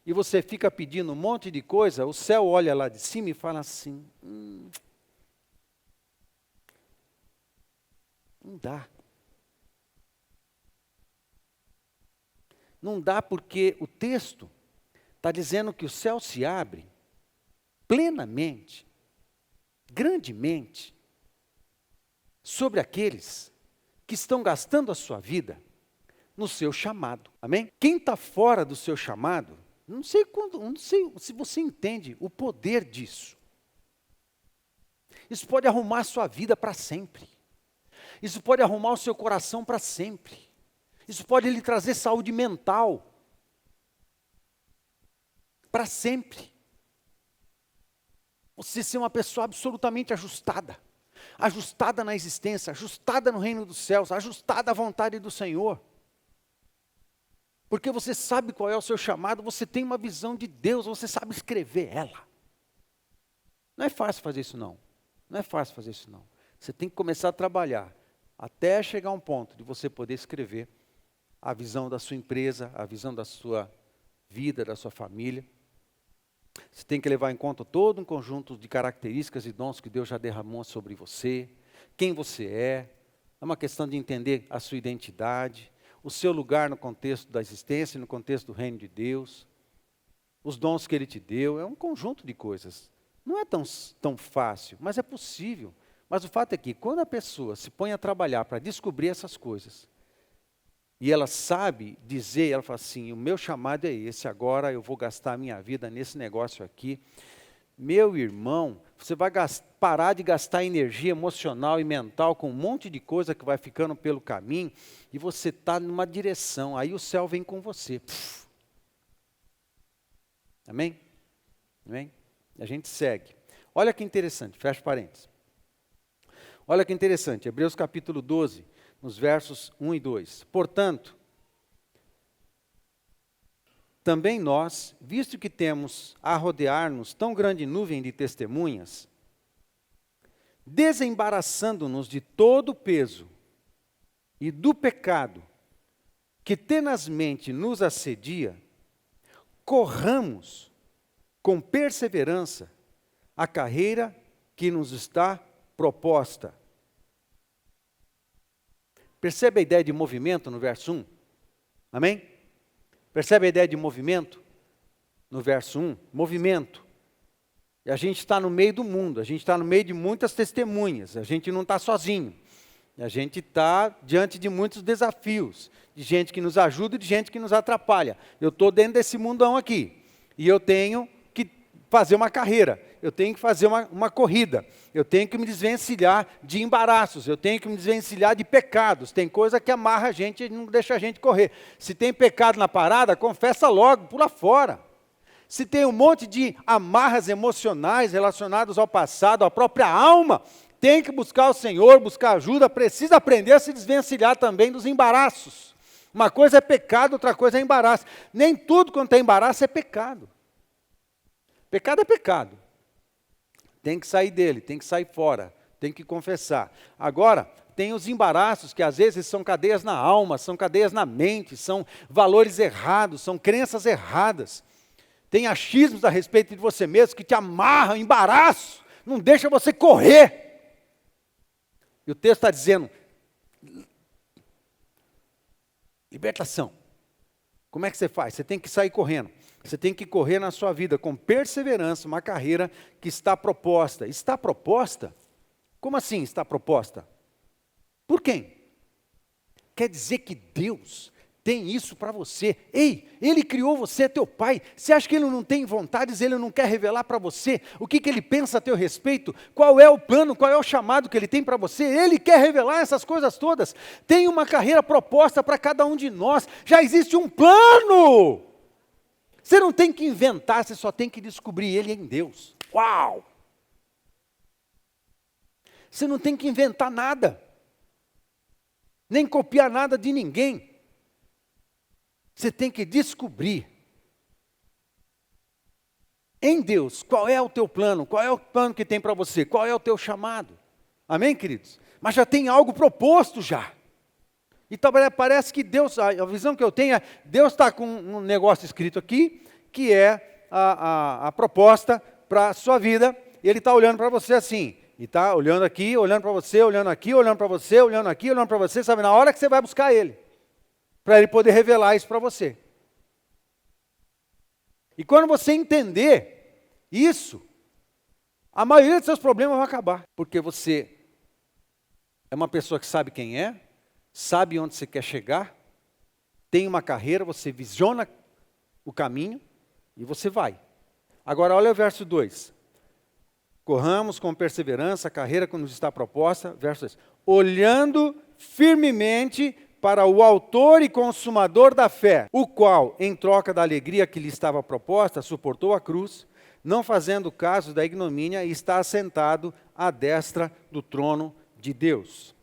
e você fica pedindo um monte de coisa, o céu olha lá de cima e fala assim, não dá. Não dá porque o texto está dizendo que o céu se abre plenamente, grandemente, sobre aqueles que estão gastando a sua vida no seu chamado. Amém? Quem está fora do seu chamado, não sei se você entende o poder disso. Isso pode arrumar a sua vida para sempre. Isso pode arrumar o seu coração para sempre. Isso pode lhe trazer saúde mental para sempre. Você ser uma pessoa absolutamente ajustada. Ajustada na existência, ajustada no reino dos céus, ajustada à vontade do Senhor. Porque você sabe qual é o seu chamado, você tem uma visão de Deus, você sabe escrever ela. Não é fácil fazer isso não. Não é fácil fazer isso não. Você tem que começar a trabalhar até chegar a um ponto de você poder escrever a visão da sua empresa, a visão da sua vida, da sua família. Você tem que levar em conta todo um conjunto de características e dons que Deus já derramou sobre você, quem você é uma questão de entender a sua identidade, o seu lugar no contexto da existência, no contexto do reino de Deus, os dons que Ele te deu, é um conjunto de coisas. Não é tão fácil, mas é possível. Mas o fato é que quando a pessoa se põe a trabalhar para descobrir essas coisas, e ela sabe dizer, ela fala assim, o meu chamado é esse, agora eu vou gastar a minha vida nesse negócio aqui. Meu irmão, você vai parar de gastar energia emocional e mental com um monte de coisa que vai ficando pelo caminho, e você está numa direção, aí o céu vem com você. Puf. Amém? Amém? A gente segue. Olha que interessante, fecha parênteses. Olha que interessante, Hebreus capítulo 12, nos versos 1 e 2. Portanto, também nós, visto que temos a rodear-nos tão grande nuvem de testemunhas, desembaraçando-nos de todo o peso e do pecado que tenazmente nos assedia, corramos com perseverança a carreira que nos está proposta. Percebe a ideia de movimento no verso 1? Amém? Percebe a ideia de movimento no verso 1? Movimento. E a gente está no meio do mundo, a gente está no meio de muitas testemunhas, a gente não está sozinho. A gente está diante de muitos desafios, de gente que nos ajuda e de gente que nos atrapalha. Eu estou dentro desse mundão aqui, e eu tenho que fazer uma carreira, eu tenho que fazer uma corrida, eu tenho que me desvencilhar de embaraços, eu tenho que me desvencilhar de pecados. Tem coisa que amarra a gente e não deixa a gente correr. Se tem pecado na parada, confessa logo, pula fora. Se tem um monte de amarras emocionais relacionados ao passado, à própria alma, tem que buscar o Senhor, buscar ajuda, precisa aprender a se desvencilhar também dos embaraços. Uma coisa é pecado, outra coisa é embaraço. Nem tudo quanto é embaraço é pecado. Pecado é pecado. Tem que sair dele, tem que sair fora, tem que confessar. Agora, tem os embaraços que às vezes são cadeias na alma, são cadeias na mente, são valores errados, são crenças erradas. Tem achismos a respeito de você mesmo que te amarram, embaraço, não deixa você correr. E o texto está dizendo, libertação. Como é que você faz? Você tem que sair correndo. Você tem que correr na sua vida com perseverança, uma carreira que está proposta. Está proposta? Como assim está proposta? Por quem? Quer dizer que Deus tem isso para você. Ei, Ele criou você, é teu Pai. Você acha que Ele não tem vontades, Ele não quer revelar para você o que Ele pensa a teu respeito? Qual é o plano, qual é o chamado que Ele tem para você? Ele quer revelar essas coisas todas. Tem uma carreira proposta para cada um de nós. Já existe um plano. Você não tem que inventar, você só tem que descobrir Ele em Deus. Uau! Você não tem que inventar nada, nem copiar nada de ninguém. Você tem que descobrir em Deus qual é o teu plano, qual é o plano que tem para você, qual é o teu chamado. Amém, queridos? Mas já tem algo proposto já. E parece que Deus, a visão que eu tenho é, Deus está com um negócio escrito aqui, que é a proposta para a sua vida, e Ele está olhando para você assim, e está olhando aqui, olhando para você, olhando aqui, olhando para você, olhando aqui, olhando para você, sabe, na hora que você vai buscar Ele, para Ele poder revelar isso para você. E quando você entender isso, a maioria dos seus problemas vai acabar, porque você é uma pessoa que sabe quem é, sabe onde você quer chegar, tem uma carreira, você visiona o caminho e você vai. Agora olha o verso 2. Corramos com perseverança a carreira que nos está proposta, verso 2. Olhando firmemente para o autor e consumador da fé, o qual, em troca da alegria que lhe estava proposta, suportou a cruz, não fazendo caso da ignomínia, e está assentado à destra do trono de Deus.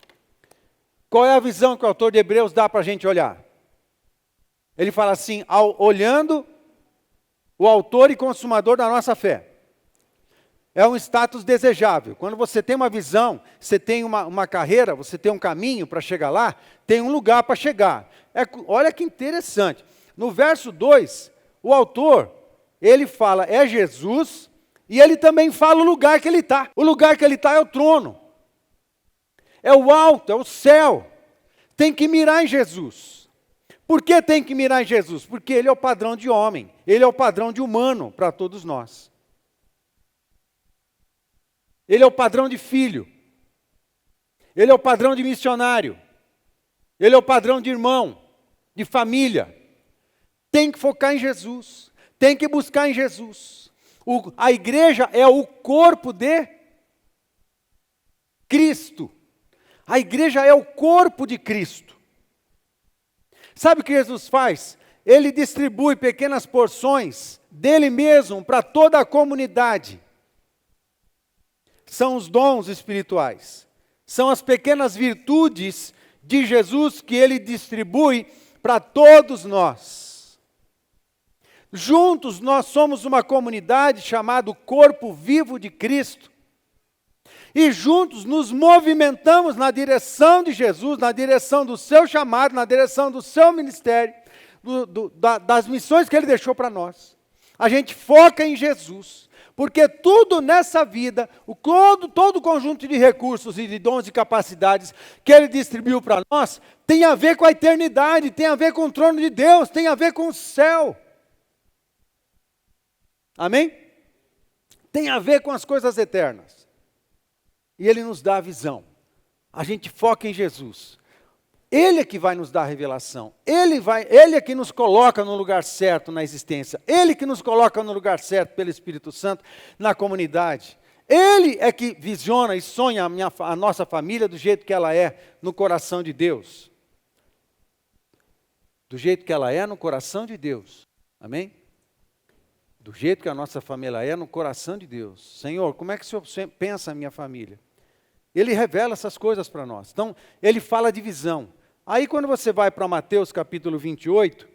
Qual é a visão que o autor de Hebreus dá para a gente olhar? Ele fala assim, olhando o autor e consumador da nossa fé. É um status desejável. Quando você tem uma visão, você tem uma carreira, você tem um caminho para chegar lá, tem um lugar para chegar. Olha que interessante. No verso 2, o autor, ele fala, é Jesus, e ele também fala o lugar que ele está. O lugar que ele está é o trono. É o alto, é o céu. Tem que mirar em Jesus. Por que tem que mirar em Jesus? Porque ele é o padrão de homem, ele é o padrão de humano para todos nós. Ele é o padrão de filho. Ele é o padrão de missionário. Ele é o padrão de irmão, de família. Tem que focar em Jesus. Tem que buscar em Jesus. A igreja é o corpo de Cristo. A igreja é o corpo de Cristo. Sabe o que Jesus faz? Ele distribui pequenas porções dele mesmo para toda a comunidade. São os dons espirituais. São as pequenas virtudes de Jesus que ele distribui para todos nós. Juntos nós somos uma comunidade chamada Corpo Vivo de Cristo. E juntos nos movimentamos na direção de Jesus, na direção do seu chamado, na direção do seu ministério, das missões que ele deixou para nós. A gente foca em Jesus. Porque tudo nessa vida, todo o conjunto de recursos e de dons e capacidades que ele distribuiu para nós, tem a ver com a eternidade, tem a ver com o trono de Deus, tem a ver com o céu. Amém? Tem a ver com as coisas eternas. E ele nos dá a visão. A gente foca em Jesus. Ele é que vai nos dar a revelação. Ele é que nos coloca no lugar certo na existência. Ele que nos coloca no lugar certo pelo Espírito Santo na comunidade. Ele é que visiona e sonha a nossa família do jeito que ela é no coração de Deus. Do jeito que ela é no coração de Deus. Amém? Do jeito que a nossa família é no coração de Deus. Senhor, como é que o Senhor pensa a minha família? Ele revela essas coisas para nós. Então, ele fala de visão. Aí quando você vai para Mateus capítulo 28,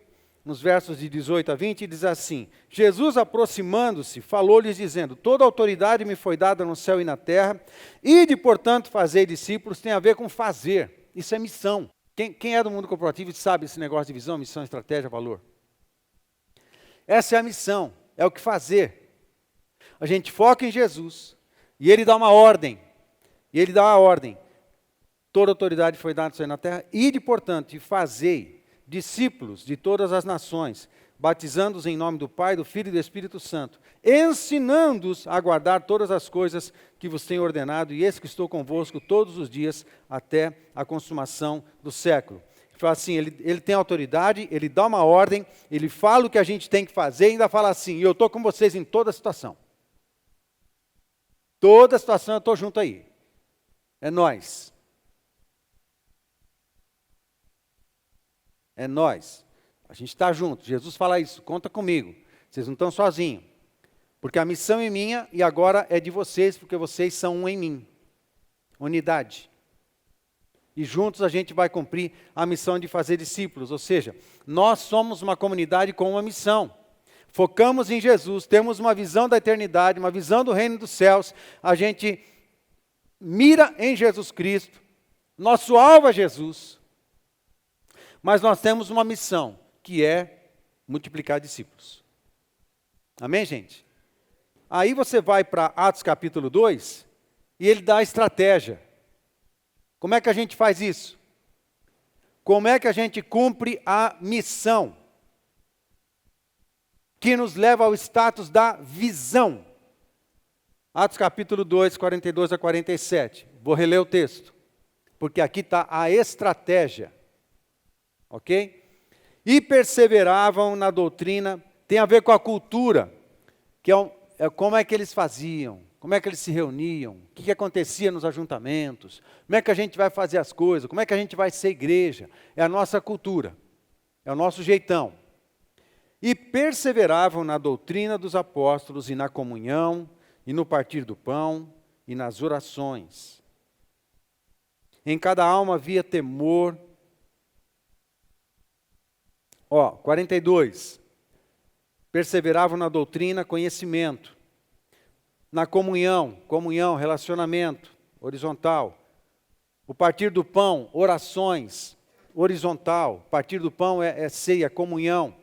nos versos de 18 a 20, diz assim, Jesus aproximando-se, falou-lhes dizendo, toda autoridade me foi dada no céu e na terra, ide, portanto, fazer discípulos, tem a ver com fazer, isso é missão. Quem é do mundo corporativo sabe esse negócio de visão, missão, estratégia, valor? Essa é a missão, é o que fazer. A gente foca em Jesus, e ele dá uma ordem, toda autoridade foi dada no céu e na terra, ide, portanto, e fazei discípulos de todas as nações, batizando-os em nome do Pai, do Filho e do Espírito Santo, ensinando-os a guardar todas as coisas que vos tenho ordenado, e eis que estou convosco todos os dias até a consumação do século. Ele fala assim, ele tem autoridade, ele dá uma ordem, ele fala o que a gente tem que fazer, e ainda fala assim, eu estou com vocês em toda situação. Toda situação eu estou junto aí. É nós. É nós. A gente está junto. Jesus fala isso, conta comigo. Vocês não estão sozinhos. Porque a missão é minha e agora é de vocês, porque vocês são um em mim. Unidade. E juntos a gente vai cumprir a missão de fazer discípulos. Ou seja, nós somos uma comunidade com uma missão. Focamos em Jesus, temos uma visão da eternidade, uma visão do reino dos céus. A gente mira em Jesus Cristo. Nosso alvo é Jesus. Mas nós temos uma missão, que é multiplicar discípulos. Amém, gente? Aí você vai para Atos capítulo 2, e ele dá a estratégia. Como é que a gente faz isso? Como é que a gente cumpre a missão? Que nos leva ao status da visão. Atos capítulo 2, 42 a 47. Vou reler o texto. porque aqui está a estratégia. Ok? E perseveravam na doutrina, tem a ver com a cultura, que é como é que eles faziam, como é que eles se reuniam, o que acontecia nos ajuntamentos, como é que a gente vai fazer as coisas, como é que a gente vai ser igreja. É a nossa cultura, é o nosso jeitão. E perseveravam na doutrina dos apóstolos e na comunhão, e no partir do pão, e nas orações. Em cada alma havia temor. 42. Perseveravam na doutrina, conhecimento. Na comunhão, relacionamento, horizontal. O partir do pão, orações, horizontal. Partir do pão é ceia, comunhão.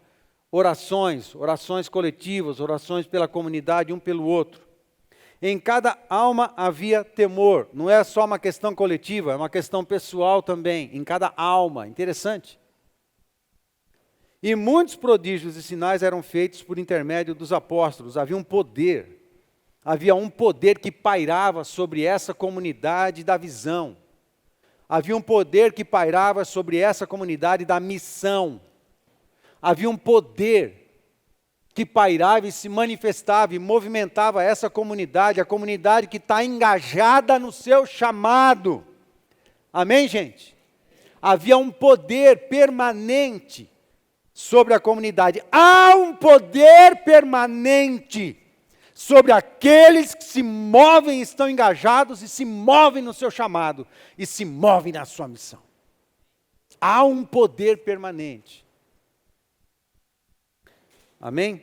Orações coletivas, orações pela comunidade, um pelo outro. Em cada alma havia temor. Não é só uma questão coletiva, é uma questão pessoal também. Em cada alma, interessante. E muitos prodígios e sinais eram feitos por intermédio dos apóstolos. Havia um poder que pairava sobre essa comunidade da visão. Havia um poder que pairava sobre essa comunidade da missão. Havia um poder que pairava e se manifestava e movimentava essa comunidade, a comunidade que está engajada no seu chamado. Amém, gente? Havia um poder permanente sobre a comunidade. Há um poder permanente sobre aqueles que se movem, estão engajados e se movem no seu chamado e se movem na sua missão. Há um poder permanente. Amém?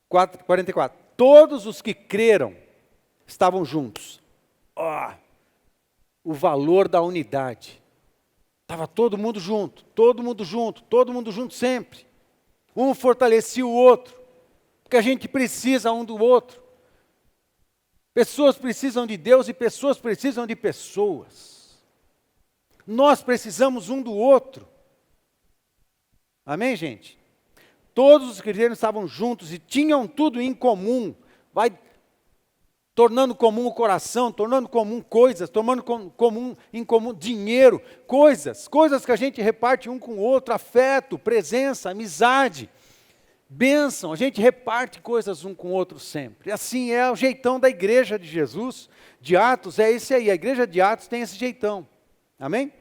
44. Todos os que creram estavam juntos. O valor da unidade. Estava todo mundo junto sempre. Um fortalecia o outro, porque a gente precisa um do outro. Pessoas precisam de Deus e pessoas precisam de pessoas. Nós precisamos um do outro. Amém, gente? Todos os cristãos estavam juntos e tinham tudo em comum. Vai tornando comum o coração, tornando comum coisas, tornando em comum dinheiro, coisas que a gente reparte um com o outro, afeto, presença, amizade, bênção, a gente reparte coisas um com o outro sempre. Assim é o jeitão da igreja de Jesus, de Atos, é esse aí, a igreja de Atos tem esse jeitão. Amém?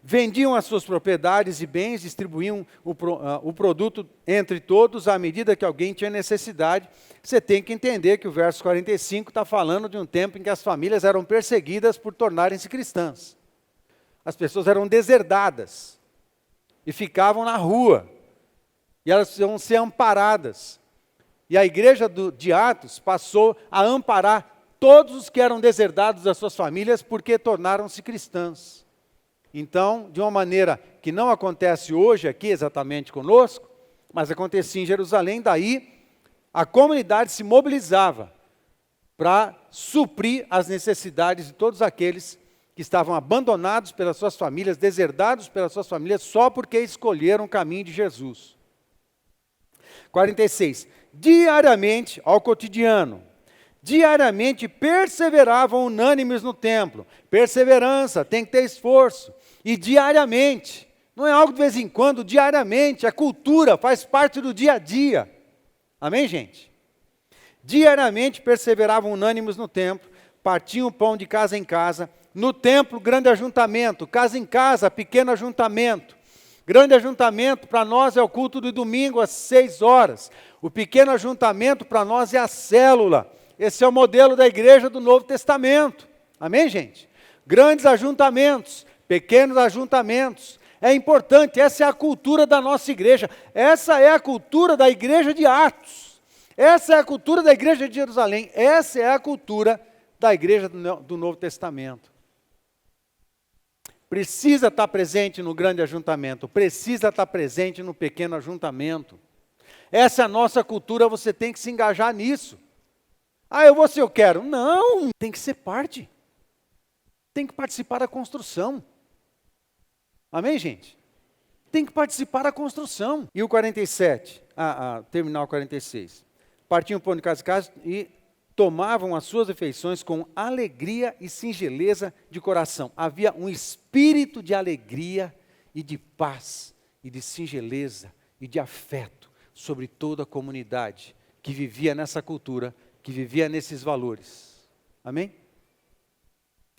Vendiam as suas propriedades e bens, distribuíam o produto entre todos à medida que alguém tinha necessidade. Você tem que entender que o verso 45 está falando de um tempo em que as famílias eram perseguidas por tornarem-se cristãs. As pessoas eram deserdadas e ficavam na rua. E elas iam ser amparadas. E a igreja de Atos passou a amparar todos os que eram deserdados das suas famílias porque tornaram-se cristãs. Então, de uma maneira que não acontece hoje aqui exatamente conosco, mas acontecia em Jerusalém, daí a comunidade se mobilizava para suprir as necessidades de todos aqueles que estavam abandonados pelas suas famílias, deserdados pelas suas famílias, só porque escolheram o caminho de Jesus. 46. Diariamente, ao cotidiano, diariamente perseveravam unânimes no templo. Perseverança, tem que ter esforço. E diariamente, não é algo de vez em quando, diariamente, a cultura faz parte do dia a dia. Amém, gente? Diariamente perseveravam unânimes no templo, partiam o pão de casa em casa. No templo, grande ajuntamento, casa em casa, pequeno ajuntamento. Grande ajuntamento para nós é o culto do domingo às 6 horas. O pequeno ajuntamento para nós é a célula. Esse é o modelo da igreja do Novo Testamento. Amém, gente? Grandes ajuntamentos, pequenos ajuntamentos. É importante, essa é a cultura da nossa igreja. Essa é a cultura da igreja de Atos. Essa é a cultura da igreja de Jerusalém. Essa é a cultura da igreja do Novo Testamento. Precisa estar presente no grande ajuntamento, precisa estar presente no pequeno ajuntamento. Essa é a nossa cultura, você tem que se engajar nisso. Eu vou se eu quero. Não, tem que ser parte. Tem que participar da construção. Amém, gente? Tem que participar da construção. E o 47, terminar o 46. Partiam o pão de casa em casa e tomavam as suas refeições com alegria e singeleza de coração. Havia um espírito de alegria e de paz, e de singeleza e de afeto sobre toda a comunidade que vivia nessa cultura, que vivia nesses valores. Amém?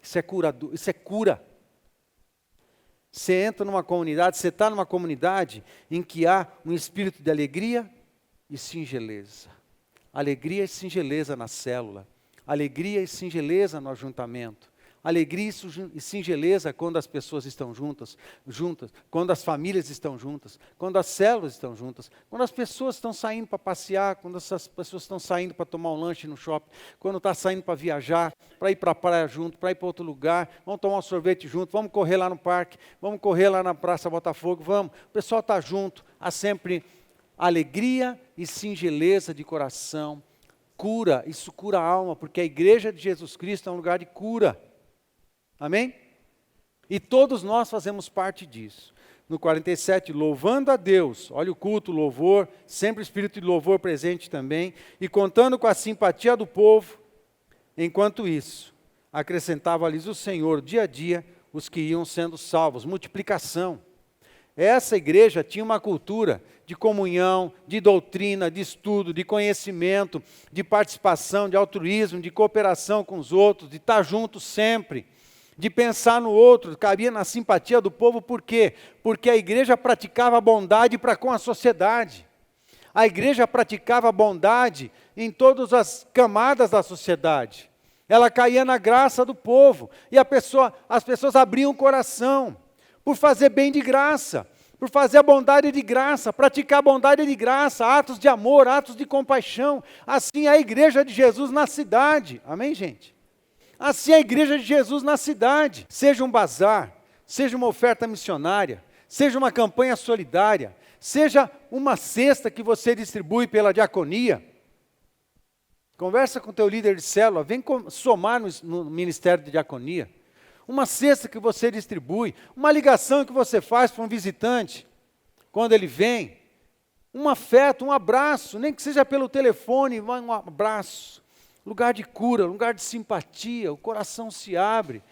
Isso é cura. Você entra numa comunidade, você está numa comunidade em que há um espírito de alegria e singeleza. Alegria e singeleza na célula. Alegria e singeleza no ajuntamento. Alegria e singeleza quando as pessoas estão juntas, quando as famílias estão juntas, quando as células estão juntas, quando as pessoas estão saindo para passear, quando essas pessoas estão saindo para tomar um lanche no shopping, quando está saindo para viajar, para ir para a praia junto, para ir para outro lugar, vamos tomar um sorvete junto, vamos correr lá no parque, vamos correr lá na Praça Botafogo, vamos. O pessoal está junto, há sempre alegria e singeleza de coração. Cura, isso cura a alma, porque a igreja de Jesus Cristo é um lugar de cura. Amém? E todos nós fazemos parte disso. No 47, louvando a Deus, olha o culto, louvor, sempre o espírito de louvor presente também, e contando com a simpatia do povo, enquanto isso, acrescentava-lhes o Senhor, dia a dia, os que iam sendo salvos. Multiplicação. Essa igreja tinha uma cultura de comunhão, de doutrina, de estudo, de conhecimento, de participação, de altruísmo, de cooperação com os outros, de estar juntos sempre, de pensar no outro, cabia na simpatia do povo. Por quê? Porque a igreja praticava bondade para com a sociedade. A igreja praticava bondade em todas as camadas da sociedade. Ela caía na graça do povo, e as pessoas abriam o coração, por fazer bem de graça, por fazer a bondade de graça, praticar a bondade de graça, atos de amor, atos de compaixão. Assim é a igreja de Jesus na cidade. Amém, gente? Assim é a igreja de Jesus na cidade. Seja um bazar, seja uma oferta missionária, seja uma campanha solidária, seja uma cesta que você distribui pela diaconia. Conversa com o teu líder de célula, vem somar no ministério de diaconia. Uma cesta que você distribui, uma ligação que você faz para um visitante, quando ele vem, um afeto, um abraço, nem que seja pelo telefone, um abraço. Lugar de cura, lugar de simpatia, o coração se abre,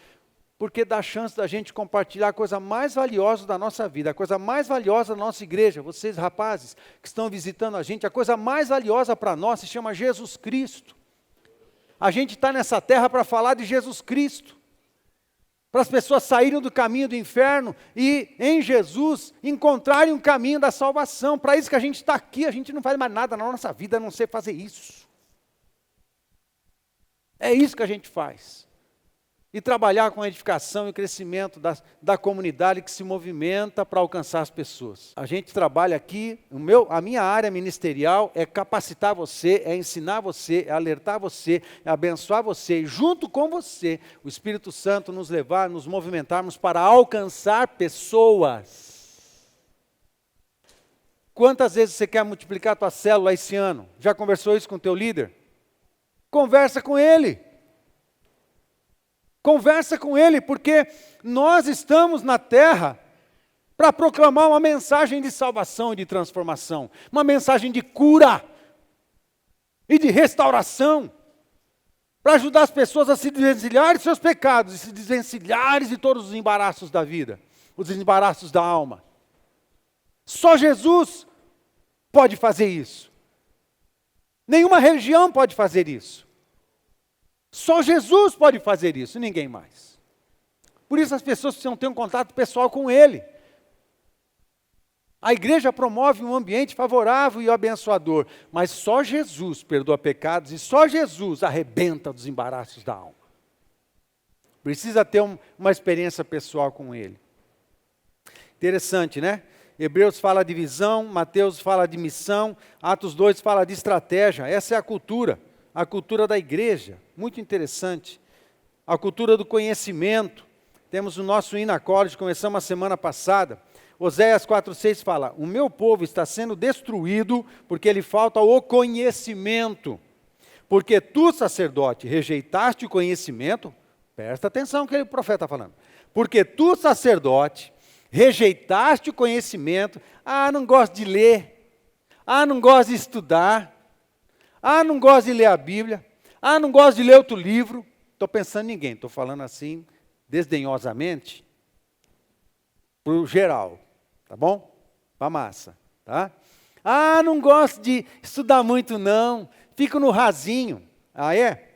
porque dá chance da gente compartilhar a coisa mais valiosa da nossa vida, a coisa mais valiosa da nossa igreja. Vocês rapazes que estão visitando a gente, a coisa mais valiosa para nós se chama Jesus Cristo. A gente está nessa terra para falar de Jesus Cristo, para as pessoas saírem do caminho do inferno e em Jesus encontrarem um caminho da salvação. Para isso que a gente está aqui, a gente não faz mais nada na nossa vida a não ser fazer isso. É isso que a gente faz. E trabalhar com a edificação e o crescimento da comunidade que se movimenta para alcançar as pessoas. A gente trabalha aqui, a minha área ministerial é capacitar você, é ensinar você, é alertar você, é abençoar você, e junto com você, o Espírito Santo nos levar, nos movimentarmos para alcançar pessoas. Quantas vezes você quer multiplicar a tua célula esse ano? Já conversou isso com o teu líder? Conversa com ele. Conversa com ele, porque nós estamos na terra para proclamar uma mensagem de salvação e de transformação, uma mensagem de cura e de restauração, para ajudar as pessoas a se desvencilharem de seus pecados e se desvencilharem de todos os embaraços da vida, os embaraços da alma. Só Jesus pode fazer isso. Nenhuma religião pode fazer isso. Só Jesus pode fazer isso, ninguém mais. Por isso as pessoas precisam ter um contato pessoal com Ele. A igreja promove um ambiente favorável e abençoador, mas só Jesus perdoa pecados e só Jesus arrebenta dos embaraços da alma. Precisa ter uma experiência pessoal com Ele. Interessante, né? Hebreus fala de visão, Mateus fala de missão, Atos 2 fala de estratégia. Essa é a cultura da igreja, muito interessante. A cultura do conhecimento. Temos o nosso Ina College, começamos a semana passada. Oséias 4,6 fala, o meu povo está sendo destruído porque lhe falta o conhecimento. Porque tu, sacerdote, rejeitaste o conhecimento. Presta atenção no que o profeta está falando. Porque tu, sacerdote, rejeitaste o conhecimento. Ah, não gosto de ler. Ah, não gosto de estudar. Ah, não gosto de ler a Bíblia. Ah, não gosto de ler outro livro. Estou pensando em ninguém, estou falando assim, desdenhosamente, para o geral, tá bom? Para a massa, tá? Ah, não gosto de estudar muito não, fico no rasinho. Ah, é?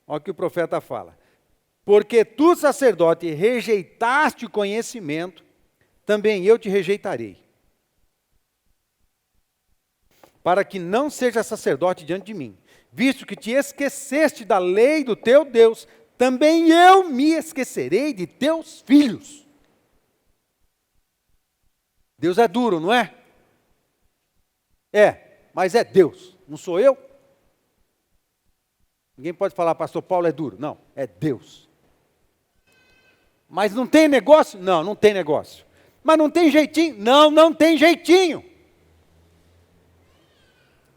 Olha o que o profeta fala. Porque tu, sacerdote, rejeitaste o conhecimento, também eu te rejeitarei. Para que não seja sacerdote diante de mim. Visto que te esqueceste da lei do teu Deus, também eu me esquecerei de teus filhos. Deus é duro, não é? É, mas é Deus, não sou eu? Ninguém pode falar, pastor Paulo é duro. Não, é Deus. Mas não tem negócio? Não, não tem negócio. Mas não tem jeitinho? Não, não tem jeitinho.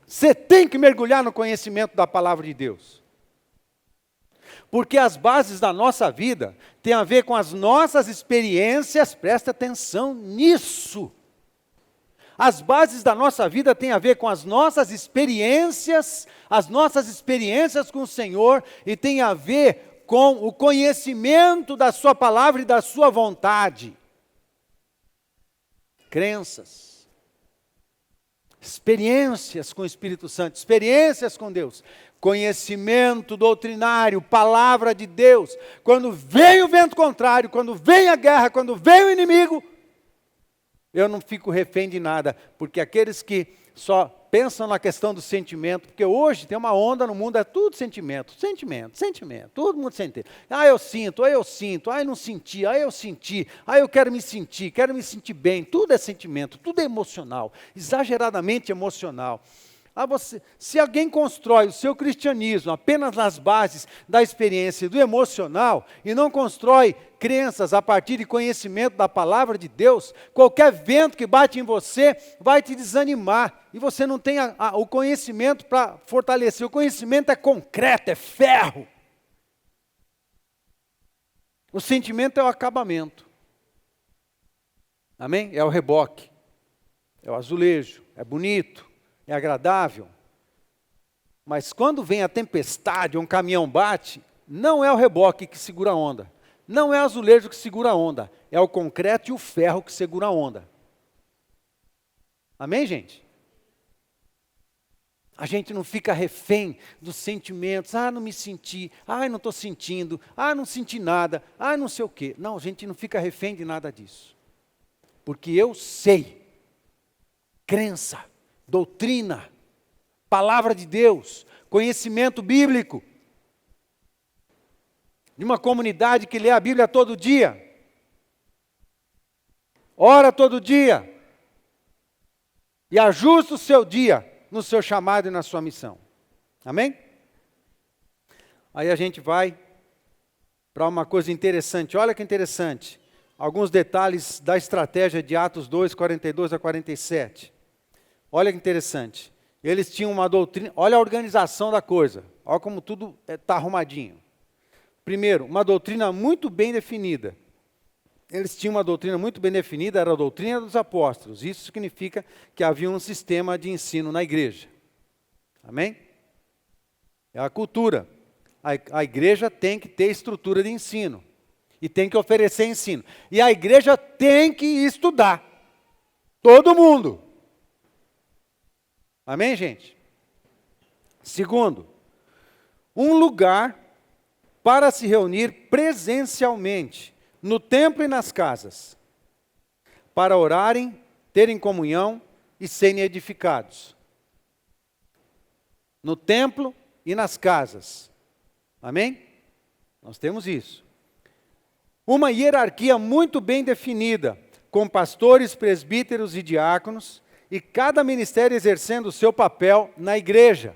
Você tem que mergulhar no conhecimento da palavra de Deus. Porque as bases da nossa vida têm a ver com as nossas experiências, presta atenção nisso. As bases da nossa vida têm a ver com as nossas experiências com o Senhor, e tem a ver com o conhecimento da sua palavra e da sua vontade. Crenças. Experiências com o Espírito Santo, experiências com Deus, conhecimento doutrinário, palavra de Deus. Quando vem o vento contrário, quando vem a guerra, quando vem o inimigo, eu não fico refém de nada, porque aqueles que só pensam na questão do sentimento, porque hoje tem uma onda no mundo, é tudo sentimento, todo mundo sente. Ah, eu sinto, ah, eu não senti, ah, eu senti, ah, eu quero me sentir bem, tudo é sentimento, tudo é emocional, exageradamente emocional. Ah, se alguém constrói o seu cristianismo apenas nas bases da experiência e do emocional, e não constrói crenças a partir de conhecimento da palavra de Deus, qualquer vento que bate em você vai te desanimar, e você não tem o conhecimento para fortalecer. O conhecimento é concreto, é ferro. O sentimento é o acabamento. Amém? É o reboque, é o azulejo, é bonito, é agradável, mas quando vem a tempestade, um caminhão bate, não é o reboque que segura a onda, não é o azulejo que segura a onda, é o concreto e o ferro que segura a onda. Amém, gente? A gente não fica refém dos sentimentos, ah, não me senti, ah, não estou sentindo, ah, não senti nada, ah, não sei o quê. Não, a gente não fica refém de nada disso, porque eu sei, crença, doutrina, palavra de Deus, conhecimento bíblico, de uma comunidade que lê a Bíblia todo dia, ora todo dia, e ajusta o seu dia no seu chamado e na sua missão. Amém? Aí a gente vai para uma coisa interessante, olha que interessante, alguns detalhes da estratégia de Atos 2, 42 a 47. Olha que interessante. Eles tinham uma doutrina, olha a organização da coisa, olha como tudo está arrumadinho. Primeiro, uma doutrina muito bem definida. Eles tinham uma doutrina muito bem definida, era a doutrina dos apóstolos. Isso significa que havia um sistema de ensino na igreja. Amém? É a cultura. A igreja tem que ter estrutura de ensino. E tem que oferecer ensino. E a igreja tem que estudar. Todo mundo. Amém, gente? Segundo, um lugar para se reunir presencialmente, no templo e nas casas, para orarem, terem comunhão e serem edificados. No templo e nas casas. Amém? Nós temos isso. Uma hierarquia muito bem definida, com pastores, presbíteros e diáconos, e cada ministério exercendo o seu papel na igreja.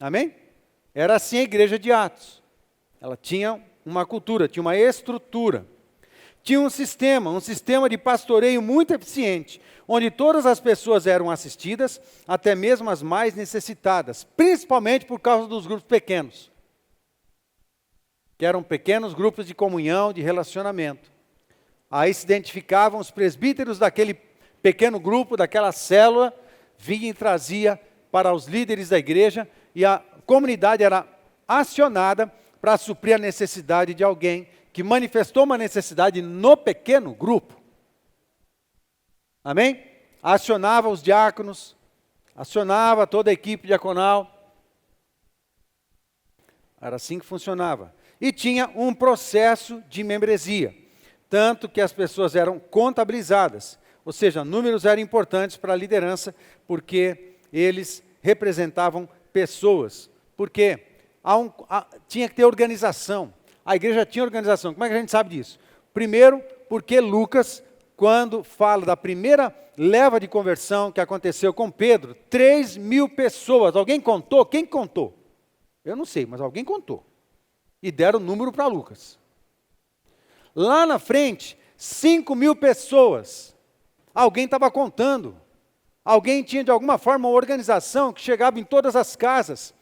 Amém? Era assim a igreja de Atos. Ela tinha uma cultura, tinha uma estrutura. Tinha um sistema de pastoreio muito eficiente, onde todas as pessoas eram assistidas, até mesmo as mais necessitadas, principalmente por causa dos grupos pequenos, que eram pequenos grupos de comunhão, de relacionamento. Aí se identificavam os presbíteros daquele pequeno grupo, daquela célula, vinha e trazia para os líderes da igreja, e a comunidade era acionada para suprir a necessidade de alguém que manifestou uma necessidade no pequeno grupo. Amém? Acionava os diáconos, acionava toda a equipe diaconal. Era assim que funcionava. E tinha um processo de membresia, tanto que as pessoas eram contabilizadas, ou seja, números eram importantes para a liderança, porque eles representavam pessoas, porque tinha que ter organização. A igreja tinha organização. Como é que a gente sabe disso? Primeiro, porque Lucas, quando fala da primeira leva de conversão que aconteceu com Pedro, 3.000 pessoas. Alguém contou? Quem contou? Eu não sei, mas alguém contou. E deram o número para Lucas. Lá na frente, 5.000 pessoas. Alguém estava contando. Alguém tinha, de alguma forma, uma organização que chegava em todas as casas.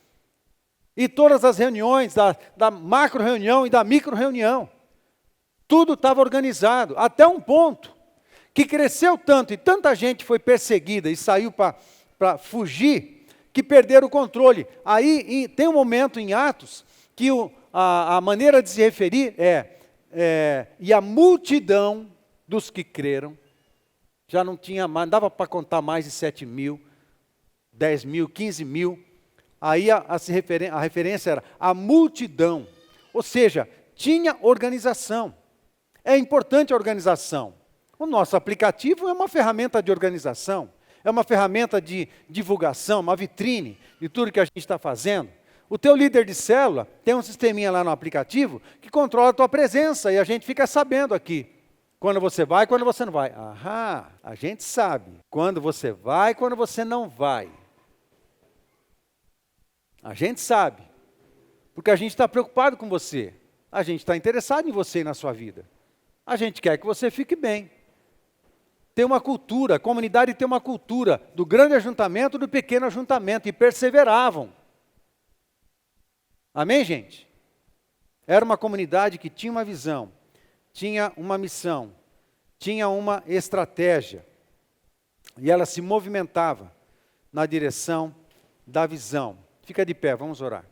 E todas as reuniões, da macro-reunião e da micro-reunião. Tudo estava organizado, até um ponto que cresceu tanto e tanta gente foi perseguida e saiu para fugir, que perderam o controle. Aí tem um momento em Atos que a maneira de se referir e a multidão dos que creram, já não tinha mais, dava para contar mais de 7.000, 10.000, 15.000. Aí a referência era a multidão, ou seja, tinha organização. É importante a organização. O nosso aplicativo é uma ferramenta de organização, é uma ferramenta de divulgação, uma vitrine de tudo que a gente está fazendo. O teu líder de célula tem um sisteminha lá no aplicativo que controla a tua presença e a gente fica sabendo aqui quando você vai e quando você não vai. Aham, a gente sabe quando você vai e quando você não vai. A gente sabe, porque a gente está preocupado com você. A gente está interessado em você e na sua vida. A gente quer que você fique bem. Tem uma cultura, a comunidade tem uma cultura do grande ajuntamento e do pequeno ajuntamento, e perseveravam. Amém, gente? Era uma comunidade que tinha uma visão, tinha uma missão, tinha uma estratégia, e ela se movimentava na direção da visão. Fica de pé, vamos orar.